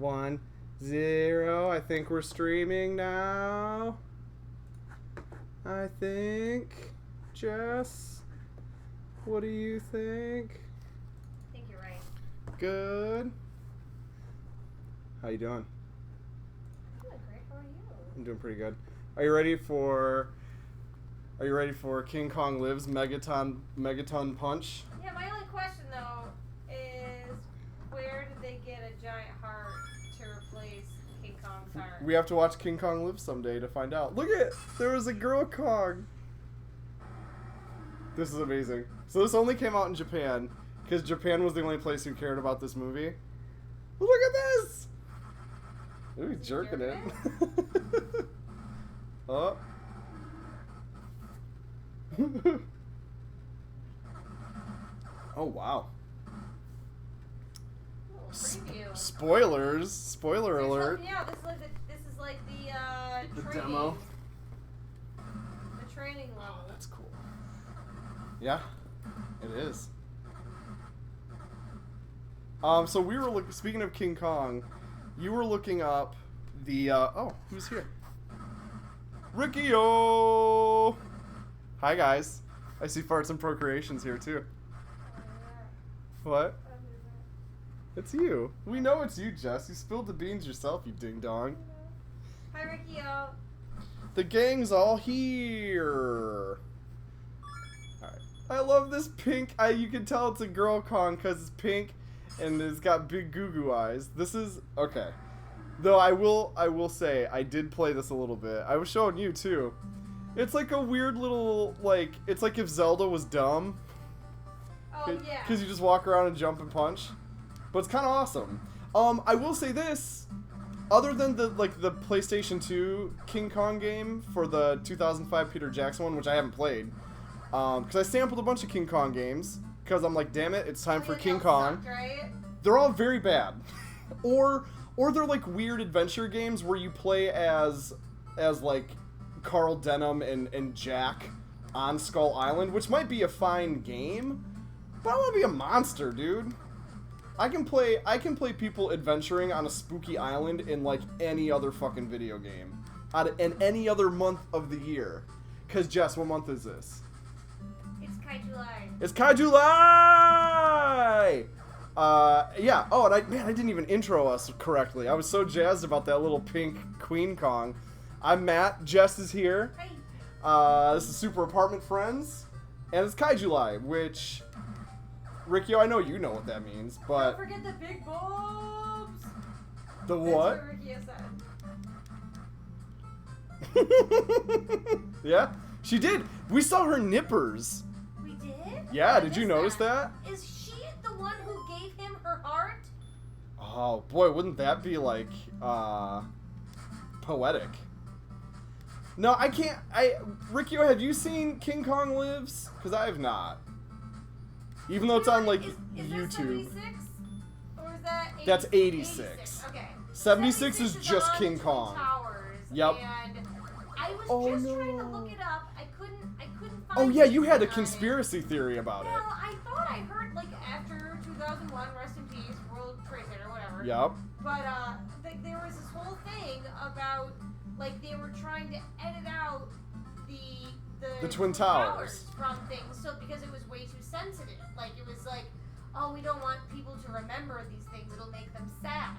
1, 0. I think we're streaming now. I think. Jess, what do you think? I think you're right. Good. How you doing? I'm doing great. How are you? I'm doing pretty good. Are you ready for King Kong Lives Megaton Punch? Yeah, my only question though is where did they get a giant heart to replace King Kong's heart? We have to watch King Kong Live someday to find out. Look at, there was a girl Kong. This is amazing. So this only came out in Japan because Japan was the only place who cared about this movie. Look at this. Ooh, he's jerking it. Oh. Oh wow. Preview. Spoilers! Spoiler alert! Yeah, this is like the The training, demo. the training level. Oh, that's cool. Yeah, it is. So we were speaking of King Kong, you were looking up the oh, who's here? Ricky-o! Hi guys. I see Farts and Procreations here too. What? It's you. We know it's you, Jess. You spilled the beans yourself, you ding dong. Hi, Ricky-o. The gang's all here. Alright. I love this pink. You can tell it's a girl Kong because it's pink and it's got big goo goo eyes. This is okay. Though I will say I did play this a little bit. I was showing you too. It's like a weird little it's like if Zelda was dumb. Oh yeah. Because you just walk around and jump and punch. But it's kind of awesome. I will say this. Other than the PlayStation 2 King Kong game for the 2005 Peter Jackson one, which I haven't played, because I sampled a bunch of King Kong games, because I'm like, damn it, it's time for King Kong. Sucked, right? They're all very bad, or they're like weird adventure games where you play as like Carl Denham and Jack on Skull Island, which might be a fine game, but I want to be a monster, dude. I can play people adventuring on a spooky island in like any other fucking video game, in any other month of the year. Cause Jess, what month is this? It's Kaijuly. It's Kaijuly! Yeah. Oh, and I didn't even intro us correctly. I was so jazzed about that little pink Queen Kong. I'm Matt. Jess is here. Hi. This is Super Apartment Friends, and it's Kaijuly, which. Ricky, I know you know what that means, but... Don't forget the big boobs! The what? That's what Ricky said. Yeah? She did! We saw her nippers! We did? Yeah, did you notice that? Is she the one who gave him her heart? Oh, boy, wouldn't that be, poetic? No, I can't... Ricky, have you seen King Kong Lives? Because I have not. Even though it's on, is YouTube. That 76? Or is that 80? That's 86. Okay. 76 is just on King Twin Kong. Towers, Yep. And I was Oh, just trying to no. look it up. I couldn't find Oh, yeah, you had a anything on it. conspiracy theory about Well, it. I thought I heard, after 2001, rest in peace, World Trade Center, whatever. Yep. But, there was this whole thing about, they were trying to edit out the Twin Towers from things, so because it was way too sensitive. It was oh, we don't want people to remember these things, it'll make them sad.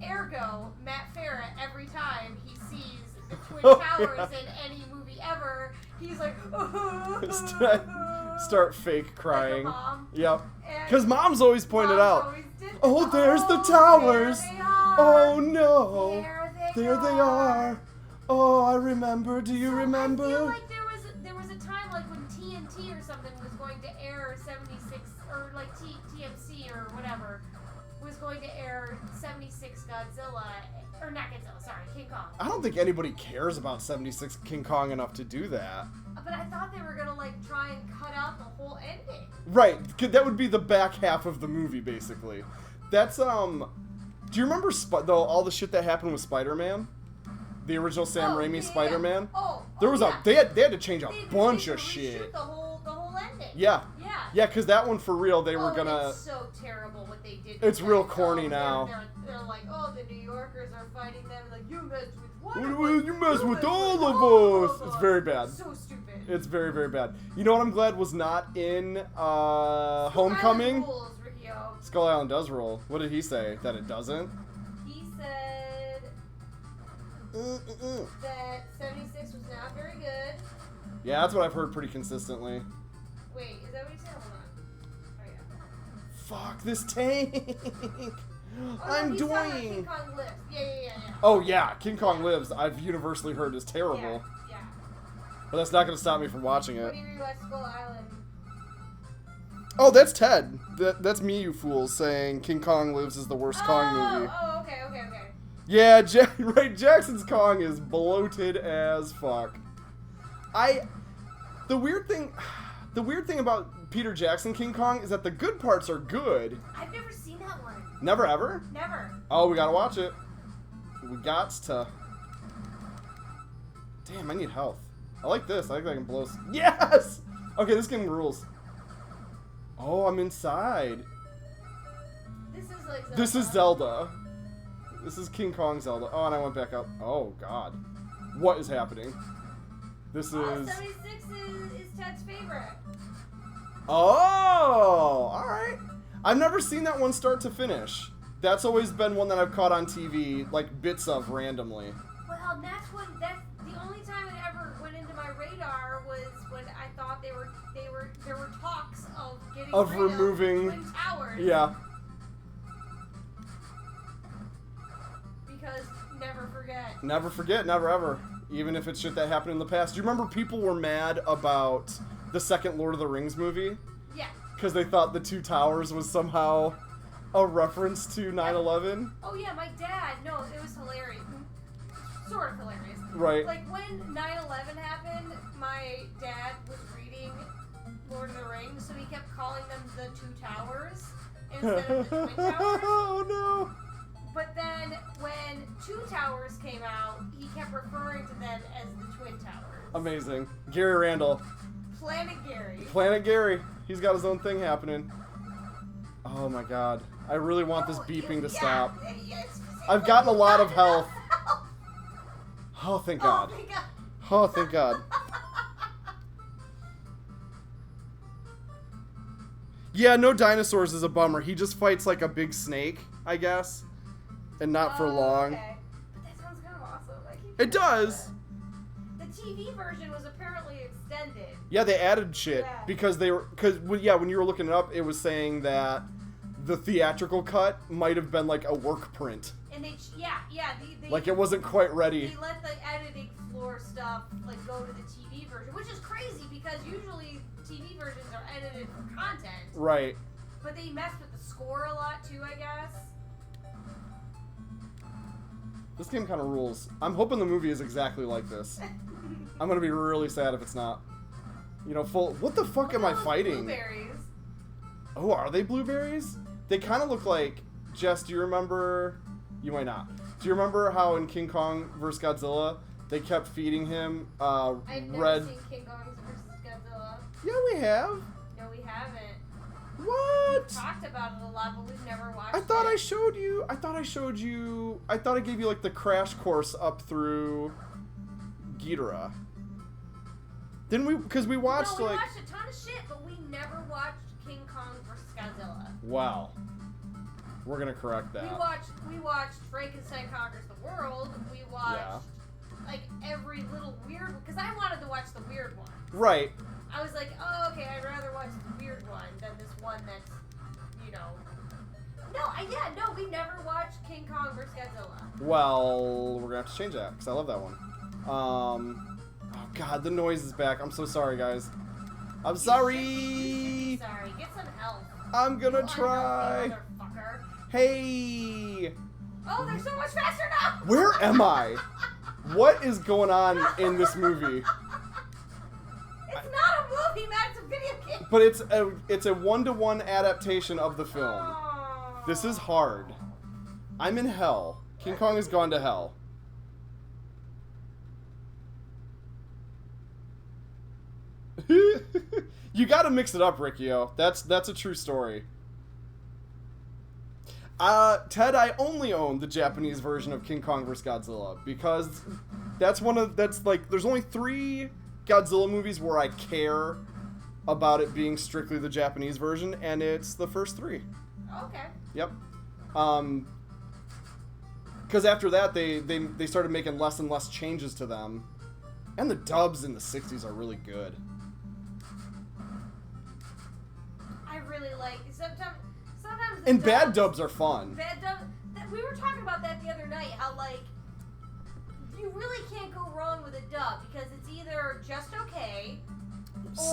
Ergo, Matt Farah, every time he sees the Twin Towers in any movie ever, he's like, Start fake crying. Like a mom. Yep. And Because mom's always pointed out. always did, Oh, there's the towers. There they are. Oh no. There they are. Oh, I remember. Do you So remember? I feel like there was a time when TNT or something was going to air 76 or TMC or whatever was going to air 76 Godzilla or not Godzilla, sorry, King Kong. I don't think anybody cares about 76 King Kong enough to do that. But I thought they were gonna try and cut out the whole ending. Right. That would be the back half of the movie, basically. That's Do you remember though all the shit that happened with Spider-Man? The original Sam Raimi Spider-Man? There was they had to change a bunch of shit. The whole ending. Yeah. Yeah. Yeah, because that one for real, they were gonna. It's so terrible what they did. It's real with that. corny Oh, now. they're like, oh, the New Yorkers are fighting them. Like, you messed with one of Well, us. you mess with all of us. It's very bad. So stupid. It's very, very bad. You know what I'm glad was not in Homecoming? Skull Island rules, Riccio. Skull Island does rule. What did he say? That it doesn't? He said that 76 was not very good. Yeah, that's what I've heard pretty consistently. Wait, is that what he said? Hold on. Oh, yeah. Fuck this tank! Oh, I'm no, he's talking about doing. King Kong Lives. Yeah. Oh yeah, King Kong Lives. I've universally heard is terrible, Yeah. but that's not gonna stop me from watching When it. do you rewatch Skull Island? Oh, that's Ted. That's me, you fools, saying King Kong Lives is the worst Kong movie. Oh, okay. Yeah, right. Jackson's Kong is bloated as fuck. The weird thing about Peter Jackson King Kong is that the good parts are good. I've never seen that one. Never ever? Never. Oh, we gotta watch it. We gots to. Damn, I need health. I like this. I think I can blow. Yes! Okay, this game rules. Oh, I'm inside. This is like Zelda. This is Zelda. This is King Kong Zelda. Oh, and I went back up. Oh, God. What is happening? This is... 76 is Ted's favorite. Oh! Alright. I've never seen that one start to finish. That's always been one that I've caught on TV, like, bits of randomly. Well, that's the only time it ever went into my radar was when I thought there were talks of getting rid removing... of Twin Towers. Yeah. Because never forget. Never forget, never ever. Even if it's shit that happened in the past. Do you remember people were mad about the second Lord of the Rings movie? Yeah. Because they thought the Two Towers was somehow a reference to 9/11? Oh yeah, my dad. No, it was hilarious. Sort of hilarious. Right. Like when 9/11 happened, my dad was reading Lord of the Rings, so he kept calling them the Two Towers instead of the Twin Towers. Oh no! But then when Two Towers came out, he kept referring to them as the Twin Towers. Amazing. Gary Randall. Planet Gary. Planet Gary. He's got his own thing happening. Oh my god. I really want this beeping to stop. I've gotten a lot of health. Oh, thank God. Oh, thank God. Oh, thank God. Yeah, no dinosaurs is a bummer. He just fights like a big snake, I guess. And not for long. Okay. But that sounds kind of awesome. It does. The TV version was apparently extended. Yeah, they added shit Yeah. because when you were looking it up, it was saying that the theatrical cut might have been like a work print. And they Like it wasn't quite ready. They let the editing floor stuff like go to the TV version, which is crazy because usually TV versions are edited for content. Right. But they messed with the score a lot too, I guess. This game kind of rules. I'm hoping the movie is exactly like this. I'm gonna be really sad if it's not. You know, full. What the fuck am I fighting? Blueberries. Oh, are they blueberries? They kind of look like. Jess, do you remember? You might not. Do you remember how in King Kong vs. Godzilla they kept feeding him I've never red? seen King Kong vs. Godzilla. Yeah, we have. No, we haven't. What? We've talked about it a lot, but we've never watched I thought it. I showed you. I thought I gave you like the crash course up through Ghidorah. Didn't we? Because we watched No, we like. watched a ton of shit, but we never watched King Kong vs. Godzilla. Wow. We're gonna correct that. We watched Frankenstein Conquers the World. We watched like every little weird, because I wanted to watch the weird one. Right. I was like, oh, okay, I'd rather watch the weird one than this one that's, you know. No, we never watched King Kong vs. Godzilla. Well, we're gonna have to change that because I love that one. Oh God, the noise is back. I'm so sorry, guys. I'm sorry. Sorry, get some help. I'm gonna You try. unhealthy motherfucker. Hey. Oh, they're so much faster now. Where am I? What is going on in this movie? It's not a movie, Matt. It's a video game. But it's a 1-to-1 adaptation of the film. Oh. This is hard. I'm in hell. King Kong has gone to hell. You gotta mix it up, Riccio. That's a true story. Ted, I only own the Japanese version of King Kong vs. Godzilla because that's there's only 3 Godzilla movies where I care about it being strictly the Japanese version, and it's the first 3. Okay. Yep. Because after that, they started making less and less changes to them, and the dubs in the 60s are really good. I really like sometimes And bad dubs are fun. Bad dubs. We were talking about that the other night. How like you really can't go wrong with a dub because it's either just okay,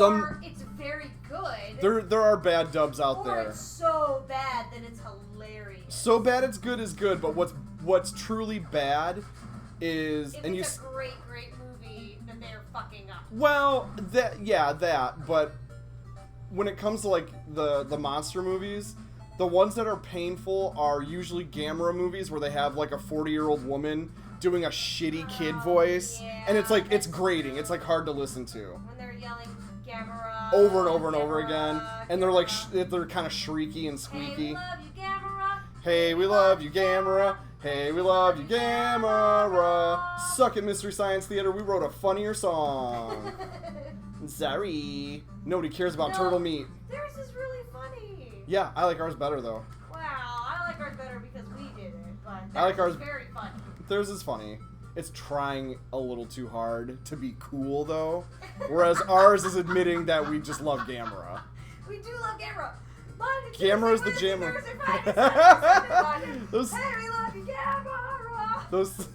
or it's very good. There are bad dubs out there. Or it's so bad that it's hilarious. So bad it's good is good, but what's truly bad is if it's a great movie that they're fucking up. Well, that, but when it comes to like the monster movies, the ones that are painful are usually Gamera movies where they have like a 40-year-old woman doing a shitty kid voice, yeah, and it's like it's grating. It's like hard to listen to. When they're yelling Gamera over and over and over Gamera, again, and they're like they're kind of shrieky and squeaky. Hey, we love you, Gamera. Hey, we love you, Gamera. Hey, we love you, Gamera. Suck it, Mystery Science Theater. We wrote a funnier song. Sorry. Nobody cares about turtle meat. Theirs is really funny. Yeah, I like ours better, though. Wow, I like ours better because we did it, but I like ours very funny. Theirs is funny. It's trying a little too hard to be cool, though. Whereas ours is admitting that we just love Gamera. We do love Gamera. Gamera's the jammer. Those, hey, we love you, Gamera. Those,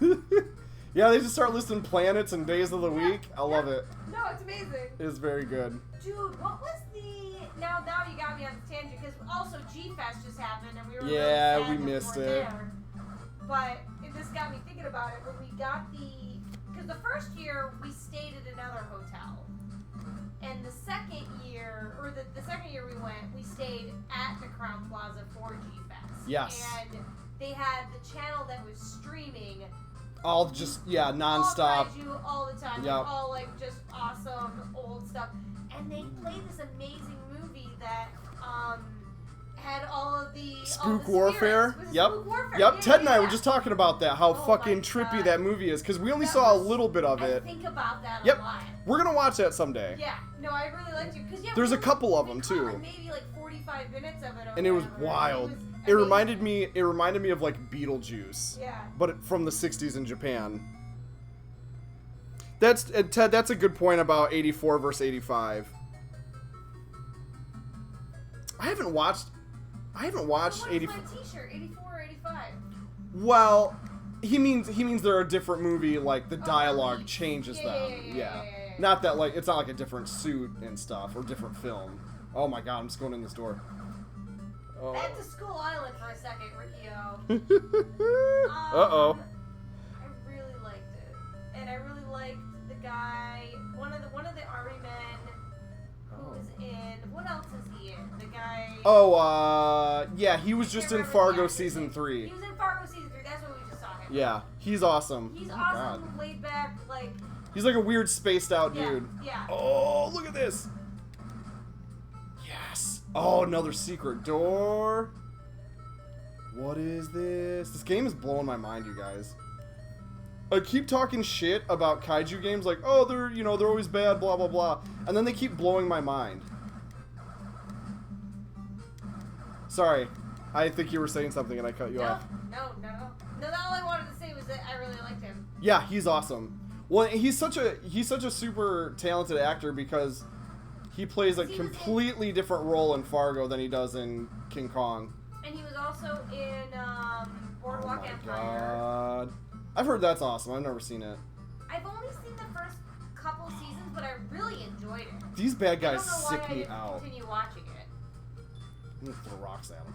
yeah, they just start listing planets and days of the week. I love it. No, it's amazing. It's very good. Dude, what was the... Now you got me on the tangent, because also G-Fest just happened, and we were really sad we that missed we it. weren't there. But this got me thinking about it, when we got the... Because the first year, we stayed at another hotel. And the second year, or the second year we went, we stayed at the Crown Plaza for G-Fest. Yes. And they had the channel that was streaming... All just, nonstop. All Kaiju all the time. Yep. Like, all, like, just awesome old stuff. And they played this amazing movie that, had all of the... Spook Warfare? Yep. Spook Warfare. Yep, Yeah, Ted and I yeah. were just talking about that, how Oh fucking my trippy God. that movie is, because we only That saw a was- little bit of it. I think about that Yep. a lot. We're gonna watch that someday. Yeah. No, I really liked it. Cause, There's a couple of them, we caught, too. Like, maybe like 45 minutes of it. Or And it was whatever. wild. It was It reminded me of like Beetlejuice. Yeah. But from the 60s in Japan. Ted, that's a good point about 84 versus 85. I haven't watched What is 84. my t-shirt? 84 or 85? Well, he means they're a different movie, like the dialogue movie. changes Yeah, them. yeah. Not that like it's not like a different suit and stuff or different film. Oh my god, I'm just going in this door. Oh. Back to Skull Island for a second, Riccio. Uh-oh. I really liked it, and I really liked the guy, one of the army men who was in. What else is he in? The guy. Yeah, he was just in remember the Fargo actor's season name. 3. He was in Fargo season 3. That's what we just saw him. Yeah, he's awesome. He's Oh, awesome, God. laid back, like. He's like a weird spaced out Yeah, dude. yeah. Oh, look at this. Yes. Oh, another secret door. What is this? This game is blowing my mind, you guys. I keep talking shit about kaiju games like, oh, they're always bad, blah, blah, blah. And then they keep blowing my mind. Sorry. I think you were saying something and I cut you off. No. All I wanted to say was that I really liked him. Yeah, he's awesome. Well, he's such a super talented actor because he plays a completely different role in Fargo than he does in King Kong. And he was also in Boardwalk Oh my Empire. god. I've heard that's awesome. I've never seen it. I've only seen the first couple seasons, but I really enjoyed it. These bad guys I don't know sick why I me didn't out. continue watching it. I'm gonna throw rocks at them.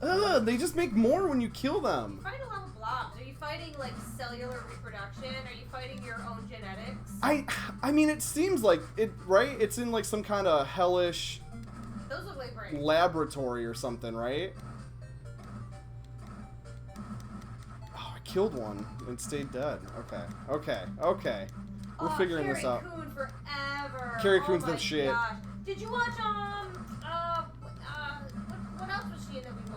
Ugh, they just make more when you kill them. You fight a lot of blobs. Are you fighting like cellular reproduction? Are you fighting your own genetics? I mean, it seems like it, right? It's in like some kind of hellish Those look like brains. laboratory or something, right? Oh, I killed one and stayed dead. Okay. We're figuring this out. Carrie Coon forever. Carrie Coon's oh the shit. Gosh. Did you watch what else was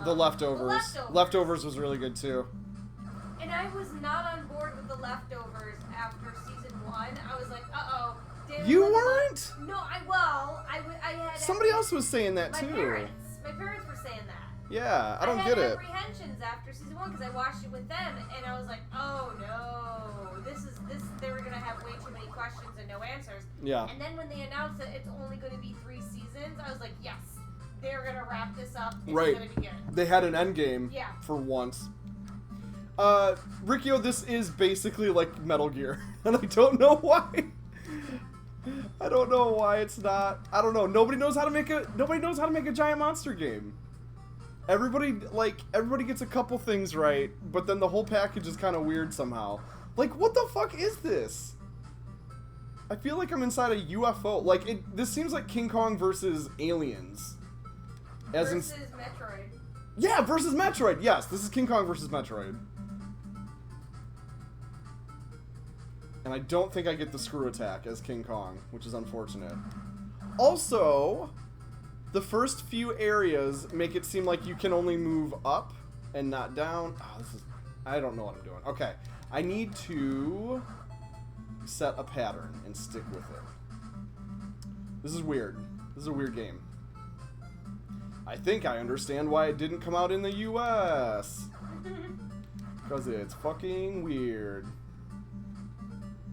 The Leftovers. Leftovers was really good too. And I was not on board with The Leftovers after season 1. I was like, uh-oh. You weren't? No, I had... Somebody else was saying that too. My parents were saying that. Yeah, I don't get it. I had apprehensions after season 1 because I watched it with them, and I was like, oh no, this. They were gonna have way too many questions and no answers. Yeah. And then when they announced that it's only going to be 3 seasons, I was like, yes, they're gonna wrap this up. It's gonna be good. They had an end game. Yeah. For once. Riccio, this is basically like Metal Gear, and I don't know why. I don't know why it's not. I don't know. Nobody knows how to make a giant monster game. Everybody gets a couple things right, but then the whole package is kind of weird somehow. Like, what the fuck is this? I feel like I'm inside a UFO. Like, this seems like King Kong versus aliens. Versus Metroid. Yeah, versus Metroid. Yes, this is King Kong versus Metroid. And I don't think I get the screw attack as King Kong, which is unfortunate. Also, the first few areas make it seem like you can only move up and not down. Oh, I don't know what I'm doing. Okay, I need to set a pattern and stick with it. This is weird. This is a weird game. I think I understand why it didn't come out in the US. Because it's fucking weird.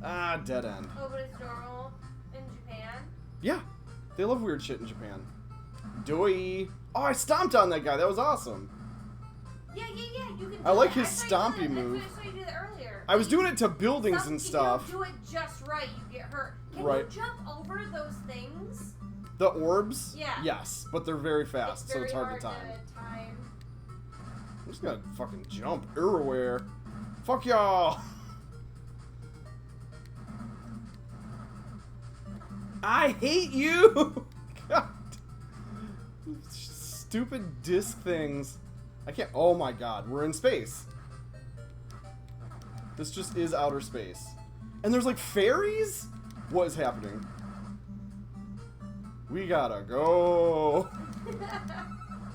Ah, dead end. Oh, but it's normal in Japan? Yeah, they love weird shit in Japan. Doi. Oh, I stomped on that guy. That was awesome. Yeah. You can. I like his stompy move. I saw you do that earlier. I was doing it to buildings and stuff. If you don't do it just right, you get hurt. Can you jump over those things? The orbs? Yeah. Yes, but they're very fast, so it's hard to time. I'm just gonna fucking jump everywhere. Fuck y'all. I hate you! God. Stupid disc things. I can't. Oh my god, we're in space. This just is outer space. And there's like fairies? What is happening? We gotta go.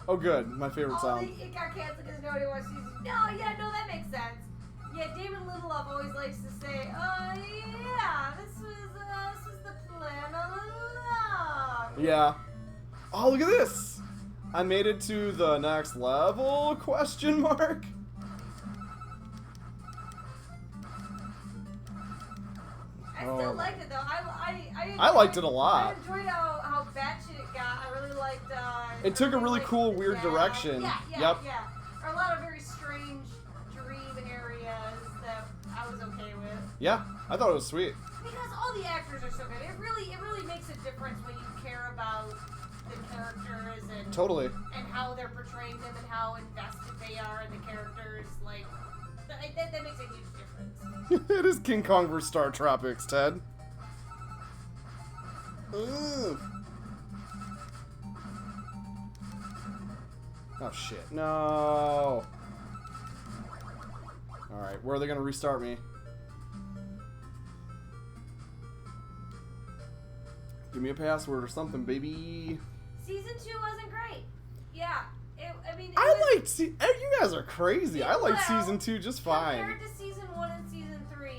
Oh, good. My favorite sound. It got canceled because nobody wants season. No, that makes sense. Yeah, David Lindelof always likes to say, oh, yeah, this was the plan all along. Yeah. Oh, look at this. I made it to the next level, question mark. I still liked it, though. I liked it a lot. I enjoyed how batshit it got. I really liked... it took a really cool, weird direction. Yeah. Or a lot of very strange dream areas that I was okay with. Yeah, I thought it was sweet. Because all the actors are so good. It really makes a difference when you care about the characters and... Totally. And how they're portraying them and how invested they are in the characters. Like, that makes a huge difference. It is King Kong vs. Star Tropics, Ted. Ugh. Oh shit, no. Alright, where are they gonna restart me? Give me a password or something, baby. Season 2 wasn't great. Yeah. You guys are crazy. I liked season 2 just fine. Compared to season 1 and season 3,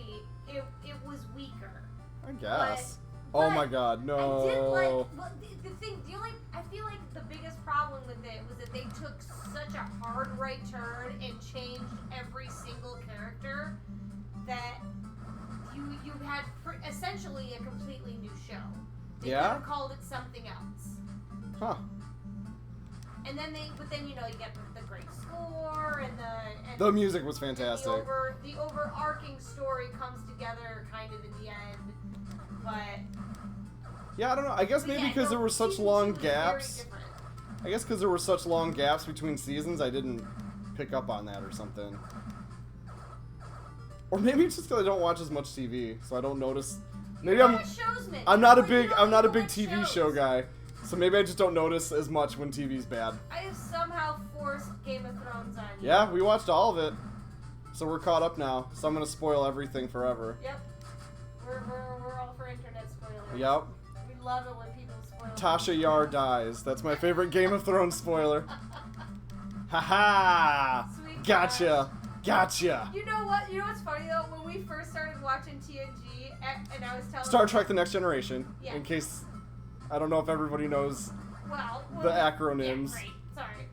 it was weaker. I guess. Oh my god, no. I did like, well, I feel like the biggest problem with it was that they took such a hard right turn and changed every single character that you had essentially a completely new show. They could have called it something else. Huh. And then you get the great score and the music was fantastic. The overarching story comes together kind of in the end, but yeah, I don't know. I guess maybe because there were such long gaps. I guess because there were such long gaps between seasons, I didn't pick up on that or something. Or maybe it's just because I don't watch as much TV, so I don't notice. Maybe I'm not a big TV show guy. So maybe I just don't notice as much when TV's bad. I have somehow forced Game of Thrones on you. Yeah, we watched all of it. So we're caught up now. So I'm going to spoil everything forever. Yep. We're all for internet spoilers. Yep. We love it when people spoil Tasha Yar dies. That's my favorite Game of Thrones spoiler. Ha Sweet Gotcha. Gotcha. You know what? You know what's funny though? When we first started watching TNG, and I was telling Star Trek: The Next Generation. Yeah. In case, I don't know if everybody knows the acronyms. Yeah, right. Sorry.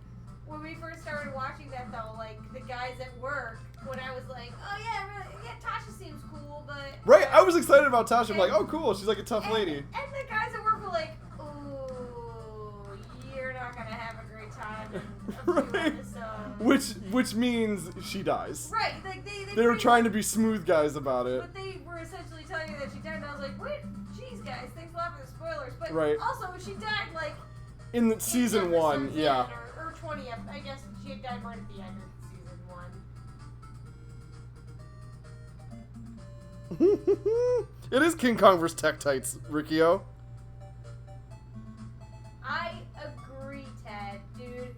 When we first started watching that though, like the guys at work, when I was like, oh yeah, really, yeah, Tasha seems cool, but Right. I was excited about Tasha. I'm like, oh cool, she's like a tough lady. And the guys at work were like, ooh, you're not gonna have a great time in a few episodes. Which means she dies. Right. Like They were trying to be smooth guys about it. But they were essentially telling me that she died, and I was like, wait, jeez, guys, thanks a lot for the spoilers. But Right. also, she died, like, In the season 1, episodes yeah. in, or 20, I guess she had died right at the end of season 1. It is King Kong vs. Tektites, Riccio. I agree, Ted, dude.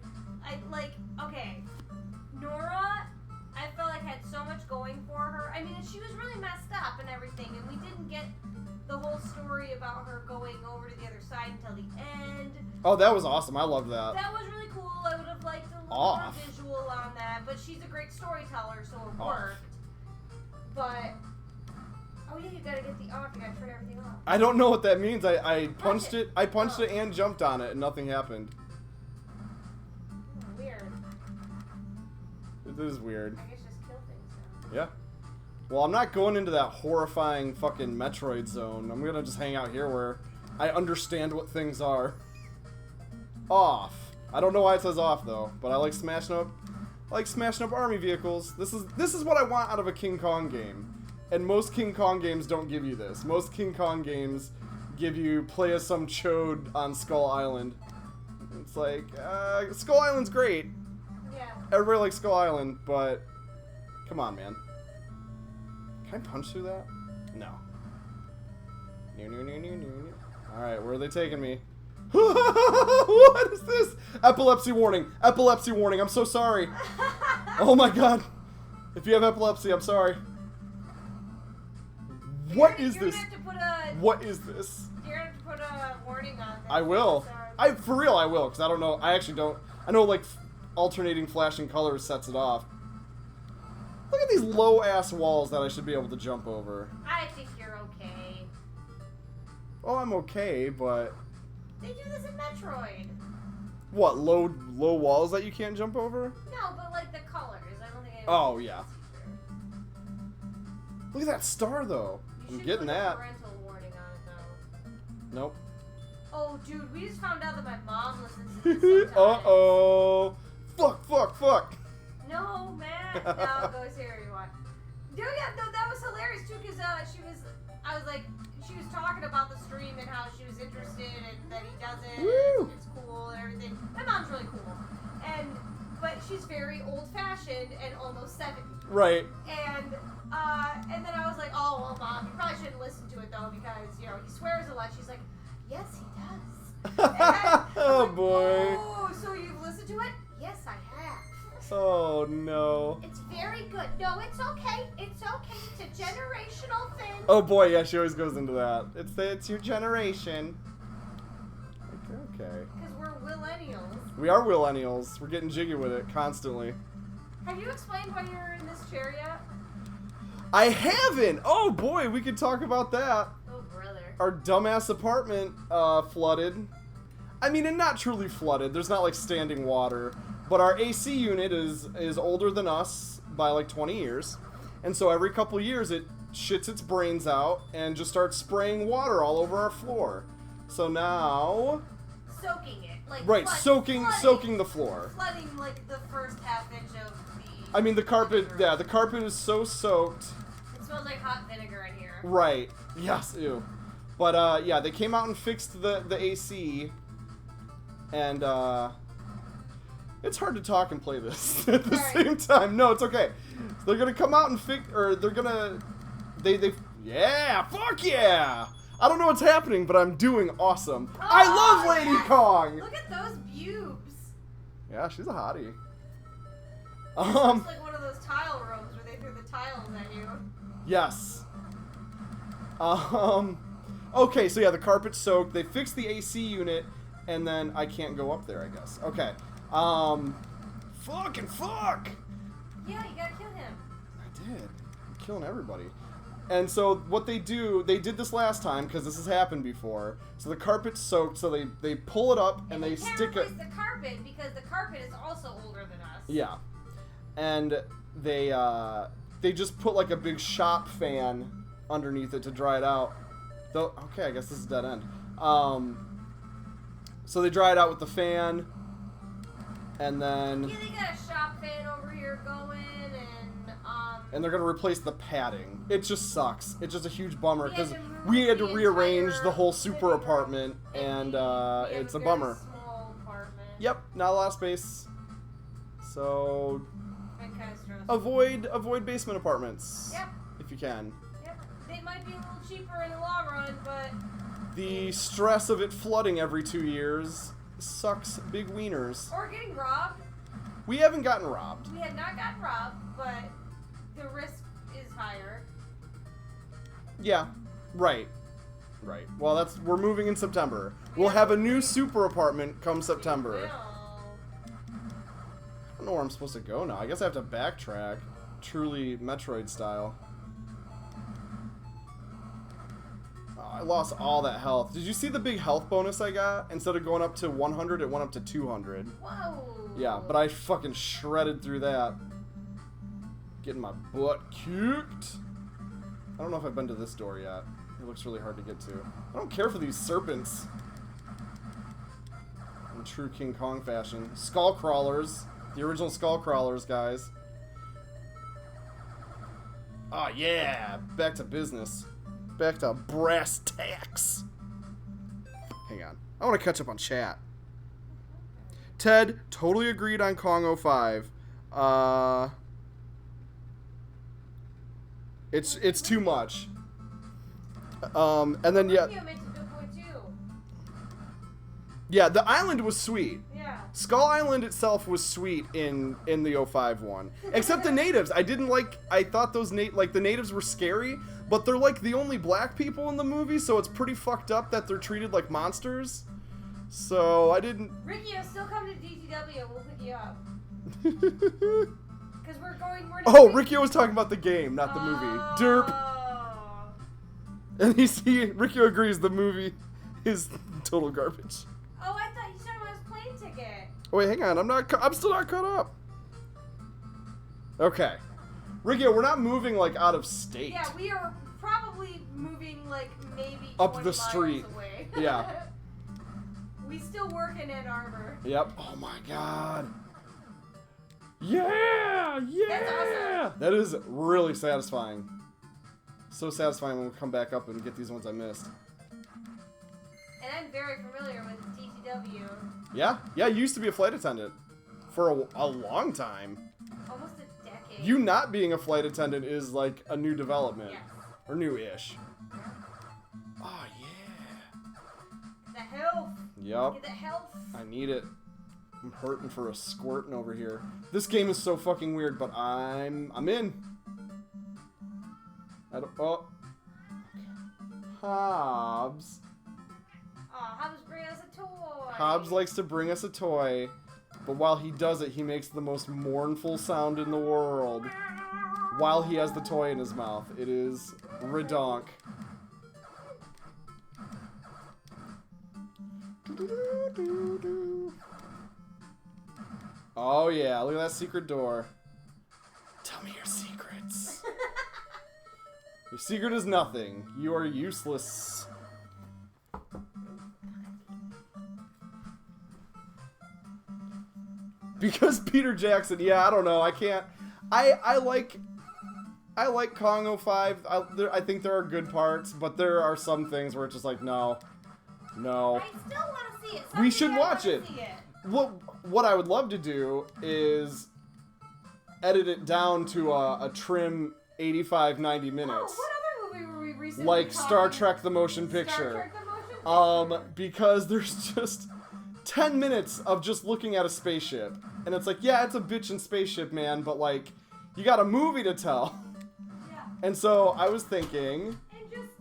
Okay, Nora, I felt like had so much going for her. I mean, she was really messed up and everything, and we didn't get the whole story about her going over to the other side until the end. Oh, that was awesome. I loved that. That was really cool. I would have liked a little more visual on that, but she's a great storyteller, so it worked. But, oh yeah, you gotta get the off. You gotta turn everything off. I don't know what that means. I punched it. I punched it and jumped on it, and nothing happened. Weird. It is weird. I guess just kill things now. Yeah. Well, I'm not going into that horrifying fucking Metroid zone. I'm gonna just hang out here where I understand what things are. Off. I don't know why it says off though, but I like smashing up army vehicles. This is what I want out of a King Kong game. And most King Kong games don't give you this. Most King Kong games give you play as some chode on Skull Island. It's like, Skull Island's great. Yeah. Everybody likes Skull Island, but come on, man. Can I punch through that? No. Alright, where are they taking me? What is this? Epilepsy warning. Epilepsy warning. I'm so sorry. Oh my god. If you have epilepsy, I'm sorry. What is this? What is this? You're gonna have to put a warning on this. I will. For real, I will, because I don't know. I actually don't. I know, like, alternating flashing colors sets it off. Look at these low-ass walls that I should be able to jump over. I think you're okay. Oh, I'm okay, but... They do this in Metroid. What, low walls that you can't jump over? No, but like the colors. I don't think. Oh, yeah. Look at that star, though. I'm getting that. A parental warning on it, though. Nope. Oh, dude, we just found out that my mom listens to this sometimes. Uh-oh. Fuck. No, man. No, go here you want. Dude, yeah, no, that was hilarious, too, because she was talking about the stream and how she was interested and that he does it. Woo. And it's cool and everything. My mom's really cool. But she's very old-fashioned and almost 70. Right. And then I was like, oh, well, Mom, you probably shouldn't listen to it, though, because, you know, he swears a lot. She's like, yes, he does. Oh, like, boy. Oh, so you've listened to it? Yes, I have. Oh, no. It's very good. No, it's okay. It's okay. It's a generational thing. Oh, boy, yeah, she always goes into that. It's your generation. Okay. Because we're millennials. We are millennials. We're getting jiggy with it constantly. Have you explained why you're in this chair yet? I haven't! Oh, boy, we could talk about that. Oh, brother. Our dumbass apartment flooded. I mean, and not truly flooded. There's not, like, standing water. But our AC unit is older than us by, like, 20 years. And so every couple years, it shits its brains out and just starts spraying water all over our floor. So now... Soaking it. Like, right, soaking the floor. Flooding, like, the first half inch of the... I mean, the carpet is so soaked. It smells like hot vinegar in here. Right. Yes, ew. But, yeah, they came out and fixed the AC. And, it's hard to talk and play this at the same time. No, it's okay. They're gonna come out and yeah, fuck yeah! I don't know what's happening, but I'm doing awesome. Oh, I love Lady Kong! Look at those pubes. Yeah, she's a hottie. It's like one of those tile rooms where they threw the tiles at you. Yes. Okay, so yeah, the carpet's soaked. They fixed the AC unit, and then I can't go up there, I guess. Okay. Fucking fuck! Yeah, you gotta kill him. I did. I'm killing everybody. And so what they do, they did this last time because this has happened before. So the carpet's soaked, so they pull it up and they stick it. Can't replace the carpet because the carpet is also older than us. Yeah, and they just put like a big shop fan underneath it to dry it out. Though, okay, I guess this is dead end. So they dry it out with the fan, and then Yeah, they got a shop fan over here going, and they're gonna replace the padding. It just sucks. It's just a huge bummer because we we had to the rearrange entire the whole super living room, apartment, and we have it's a very bummer. Small apartment. Yep, not a lot of space. So And kind of stressful. avoid basement apartments. Yep. If you can. Yep. They might be a little cheaper in the long run, but The stress of it flooding every 2 years sucks big wieners. or getting robbed. We haven't gotten robbed. We had not gotten robbed, but the risk is higher. Yeah, right. Right. Well, we're moving in September. We'll have a new super apartment come September. Well, I don't know where I'm supposed to go now. I guess I have to backtrack. Truly Metroid style. Oh, I lost all that health. Did you see the big health bonus I got? Instead of going up to 100, it went up to 200. whoa. Yeah, but I fucking shredded through that. Getting my butt kicked. I don't know if I've been to this door yet. It looks really hard to get to. I don't care for these serpents. In true King Kong fashion. Skull crawlers. The original skull crawlers, guys. Oh yeah, back to business. Back to brass tacks. Hang on. I want to catch up on chat. Ted, totally agreed on Kong 05. It's too much. And then yeah, You makes a good point too. yeah, the island was sweet. Yeah. Skull Island itself was sweet in the 05 one. Except the natives. I thought those the natives were scary, but they're like the only black people in the movie, so it's pretty fucked up that they're treated like monsters. So I didn't Ricky, still come to DTW. We'll pick you up. Because we're Oh, Ricky was talking about the game, not the movie. Derp. And Ricky agrees the movie is total garbage. Oh, I thought you said it was plane ticket. Oh, wait, hang on. I'm still not caught up. Okay. Ricky, we're not moving like out of state. Yeah, we are probably moving like maybe Up 20 the street. miles away. Yeah. We still work in Ann Arbor. Yep. Oh my god. Yeah! Yeah! That's awesome. That is really satisfying. So satisfying when we come back up and get these ones I missed. And I'm very familiar with DTW. Yeah? Yeah, you used to be a flight attendant. For a long time. Almost a decade. You not being a flight attendant is like a new development. Yes. Or new-ish. Yeah. Oh, yeah. The health. Yup. Get the health. I need it. I'm hurting for a squirting over here. This game is so fucking weird, but I'm in. Oh. Hobbs. Aw, Hobbs bring us a toy. Hobbs likes to bring us a toy, but while he does it, he makes the most mournful sound in the world. While he has the toy in his mouth. It is redonk. Oh yeah, look at that secret door. Tell me your secrets. Your secret is nothing. You are useless. Because Peter Jackson, yeah, I don't know. I can't. I like Kong 05. I think there are good parts, but there are some things where it's just like, no. I still want to see it. We should Someday I watch wanna it. see it. What I would love to do is edit it down to a trim 85, 90 minutes. Oh, what other movie were we recently Like Star talking- Trek the Motion Star Picture. Trek the Motion Picture? Because there's just 10 minutes of just looking at a spaceship. And it's like, yeah, it's a bitchin' spaceship, man, but like, you got a movie to tell. Yeah. And so I was thinking, And just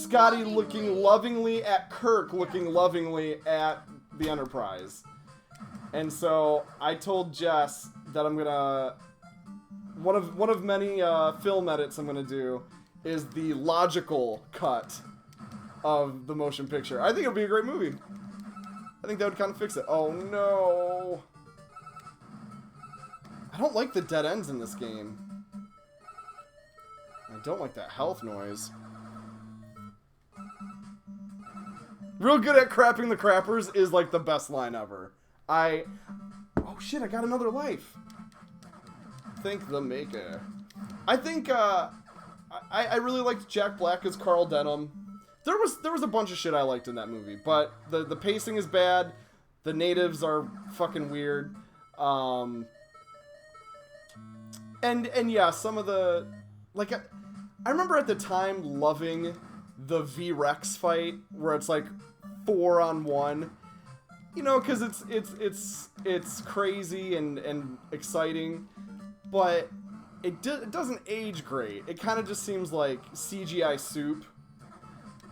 Scotty looking lovingly at Kirk, looking lovingly at the Enterprise. And so I told Jess that I'm gonna one of many film edits I'm gonna do is the logical cut of the motion picture. I think it'll be a great movie. I think that would kind of fix it. Oh no! I don't like the dead ends in this game. I don't like that health noise. Real good at crapping the crappers is like the best line ever. Oh shit, I got another life. Thank the maker. I think I really liked Jack Black as Carl Denham. There was a bunch of shit I liked in that movie, but the pacing is bad. The natives are fucking weird. And yeah, some of the like I remember at the time loving the V-Rex fight where it's like 4-on-1. You know, because it's crazy and exciting, but it doesn't age great. It kind of just seems like CGI soup.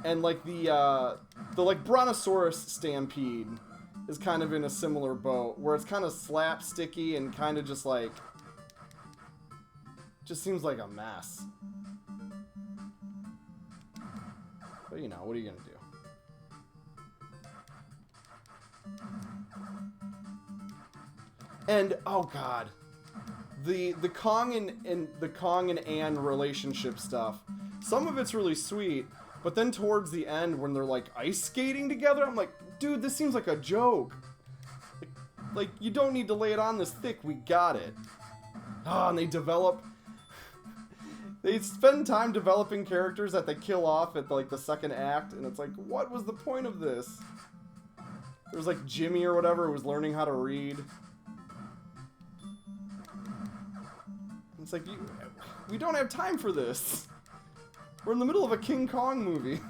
And like the like Brontosaurus Stampede is kind of in a similar boat where it's kind of slapsticky and kind of just like seems like a mess. But you know, what are you gonna do? And oh god, the Kong and the Kong and Ann relationship stuff. Some of it's really sweet, but then towards the end when they're like ice skating together, I'm like, dude, this seems like a joke. Like you don't need to lay it on this thick. We got it. Ah, and they spend time developing characters that they kill off at like the second act, and it's like, what was the point of this? There was like Jimmy or whatever who was learning how to read. It's like, we don't have time for this. We're in the middle of a King Kong movie.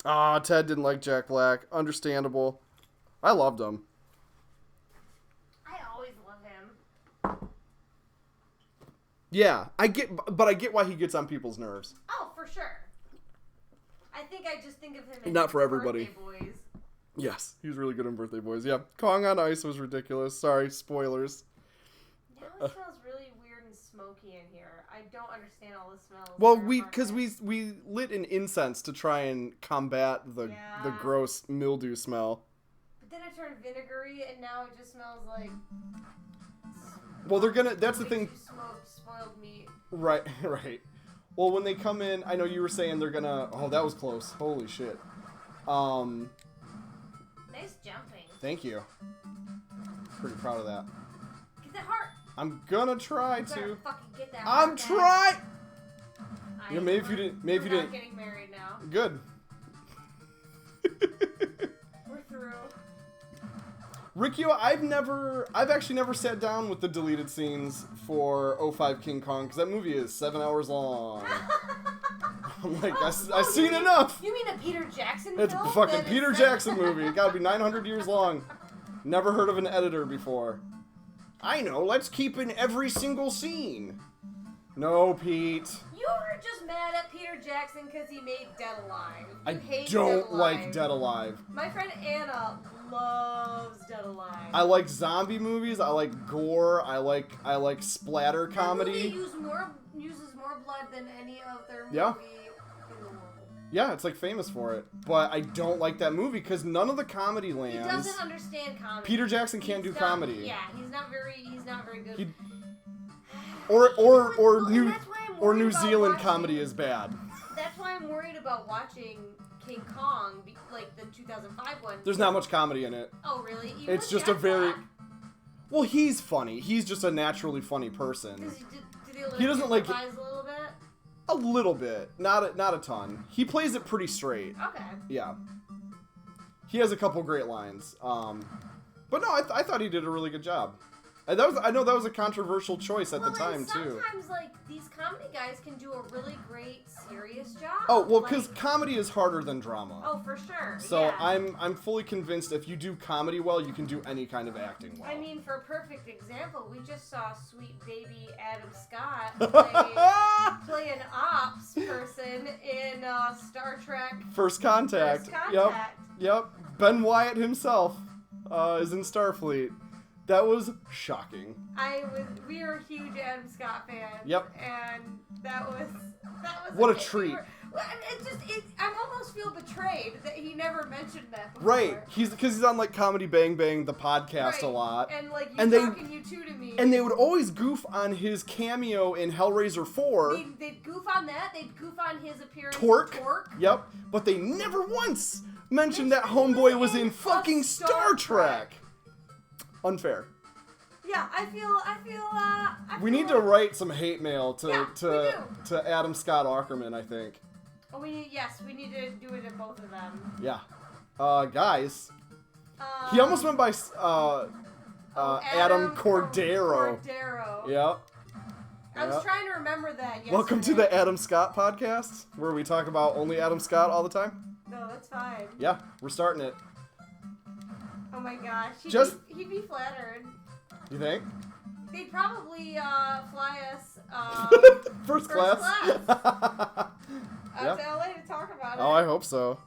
Ah, Ted didn't like Jack Black. Understandable. I loved him. I always love him. Yeah, I get why he gets on people's nerves. Oh, for sure. I think I just think of him as not for everybody. Birthday Boys. Yes, he was really good in Birthday Boys. Yeah, Kong on Ice was ridiculous. Sorry, spoilers. Now it smells really weird and smoky in here. I don't understand all the smells. Well, because we lit an incense to try and combat the gross mildew smell. But then it turned vinegary, and now it just smells like. Well, they're gonna. That's the thing. You smoked spoiled meat. Right, right. Well, when they come in, I know you were saying they're gonna. Oh, that was close. Holy shit. Nice jumping. Thank you. Pretty proud of that. Get that heart. I'm gonna try to. Fucking get that I'm trying. Yeah, maybe if you didn't. We're not getting married now. Good. We're through. Rikio, I've actually never sat down with the deleted scenes for 05 King Kong because that movie is 7 hours long. I'm like, I've seen enough. You mean a Peter Jackson film? It's a fucking Peter Jackson movie. It gotta be 900 years long. Never heard of an editor before. I know, let's keep in every single scene. No, Pete. You were just mad at Peter Jackson because he made Dead Alive. I don't like Dead Alive. My friend Anna loves Dead Alive. I like zombie movies. I like gore. I like splatter comedy. That movie uses more blood than any other movie Yeah. in the world. Yeah, it's like famous for it. But I don't like that movie because none of the comedy lands. He doesn't understand comedy. Peter Jackson can't do comedy. Yeah, he's not very good. Or New Zealand watching, comedy is bad. That's why I'm worried about watching King Kong, like the 2005 one. There's not much comedy in it. Oh, really? Even It's with just a Jack very... Black? Well, he's funny. He's just a naturally funny person. He doesn't like improvise a little bit? A little bit. Not a ton. He plays it pretty straight. Okay. Yeah. He has a couple great lines. But no, I thought he did a really good job. And I know that was a controversial choice at the time, too. Sometimes, like, these comedy guys can do a really great, serious job. Oh, well, because comedy is harder than drama. Oh, for sure. So yeah. I'm fully convinced if you do comedy well, you can do any kind of acting well. I mean, for a perfect example, we just saw sweet baby Adam Scott play an ops person in Star Trek First Contact. Yep. Ben Wyatt himself is in Starfleet. That was shocking. We were huge Adam Scott fans. Yep. And that was what a treat. I almost feel betrayed that he never mentioned that before. Right. Because he's on like Comedy Bang Bang, the podcast, a lot. And like you two to me. And they would always goof on his cameo in Hellraiser 4. They'd goof on that. They'd goof on his appearance Torque. in Torque. Yep. But they never once mentioned that homeboy was in fucking Star Trek. Unfair. Yeah, I feel we need to write some hate mail to Adam Scott Ackerman, I think. Oh, we need to do it at both of them. Yeah. Guys. He almost went by Adam Cordero. Yep. I was trying to remember that yesterday. Welcome to the Adam Scott podcast, where we talk about only Adam Scott all the time. No, that's fine. Yeah, we're starting it. Oh my gosh. He'd be flattered. You think? They'd probably fly us first class. To LA to talk about it. Oh, I hope so.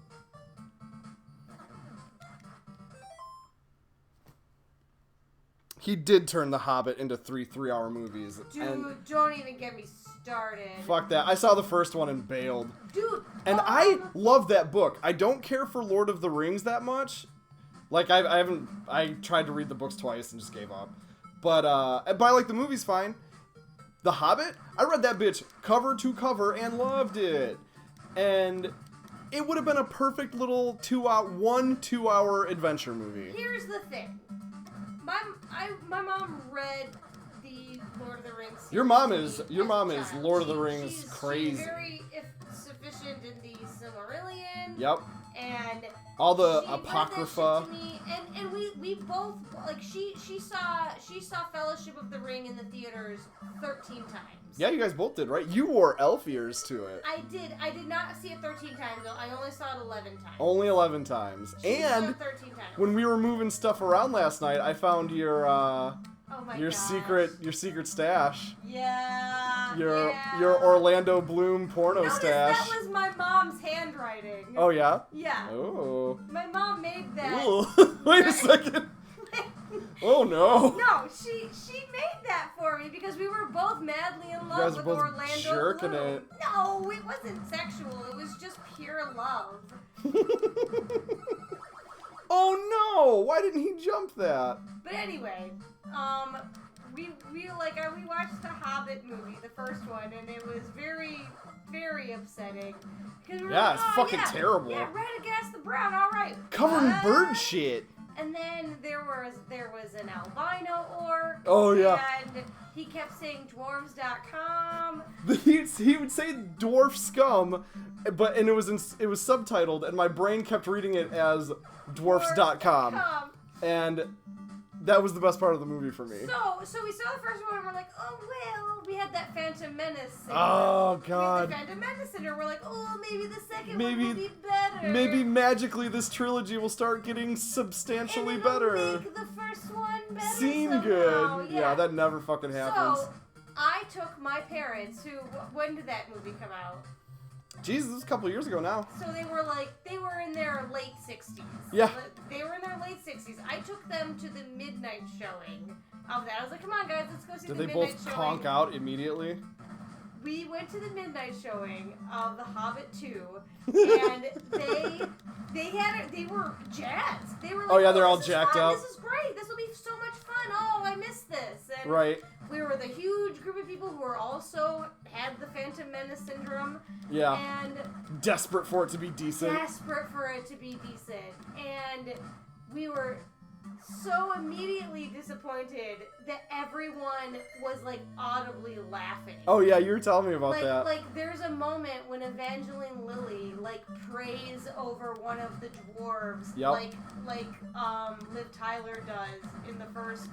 He did turn The Hobbit into three-hour movies. Dude, don't even get me started. Fuck that. I saw the first one and bailed. Dude. And I love that book. I don't care for Lord of the Rings that much. Like, I tried to read the books twice and just gave up. But I like the movies fine. The Hobbit, I read that bitch cover to cover and loved it. And it would have been a perfect little 2-hour adventure movie. Here's the thing. My mom read the Lord of the Rings series. Your mom is Lord of the Rings crazy. She's very sufficient in the Silmarillion. Yep. And all the she Apocrypha. Read that shit to me, and we both like she saw Fellowship of the Ring in the theaters 13 times. Yeah, you guys both did, right? You wore elf ears to it. I did. I did not see it 13 times though. I only saw it 11 times. Only 11 times. She and saw it 13 times. When we were moving stuff around last night, I found your gosh. secret stash. Yeah. Your Orlando Bloom porno stash. That was my mom's handwriting. Oh yeah? Yeah. Oh. My mom made that. Ooh. Wait a second. Oh no. No, she made that for me because we were both madly in love with Orlando jerking Bloom. it. No, it wasn't sexual. It was just pure love. Oh no! Why didn't he jump that? But anyway, we watched the Hobbit movie, the first one, and it was very, very upsetting. It's fucking terrible. Yeah, red against the brown. All right. Covered in bird shit. And then there was an albino orc. Oh yeah. And he kept saying dwarves.com. He would say dwarf scum, but it was subtitled, and my brain kept reading it as dwarfs.com. And that was the best part of the movie for me. So we saw the first one and we're like, oh well, we had that Phantom Menace syndrome. Oh god. We had the Phantom Menace syndrome. We're like, oh, maybe the second one will be better. Maybe magically this trilogy will start getting substantially better. Make the first one better Seem somehow. good. Yeah. Yeah, that never fucking happens. So I took my parents, when did that movie come out? Jesus, this was a couple years ago now. So they were in their late 60s. Yeah. They were in their late 60s. I took them to the midnight showing of that. I was like, come on, guys, let's go see the midnight showing. Did they both conk out immediately? We went to the midnight showing of The Hobbit 2, and they were jazzed. They were like, oh yeah, they're all jacked up. This is great. This will be so much fun. Oh, I missed this. And right. We were the huge group of people who were also had the Phantom Menace syndrome. Yeah. And desperate for it to be decent. And we were so immediately disappointed that everyone was like audibly laughing. Oh yeah, you were telling me about that. Like there's a moment when Evangeline Lilly like prays over one of the dwarves, yep. like Liv Tyler does in the first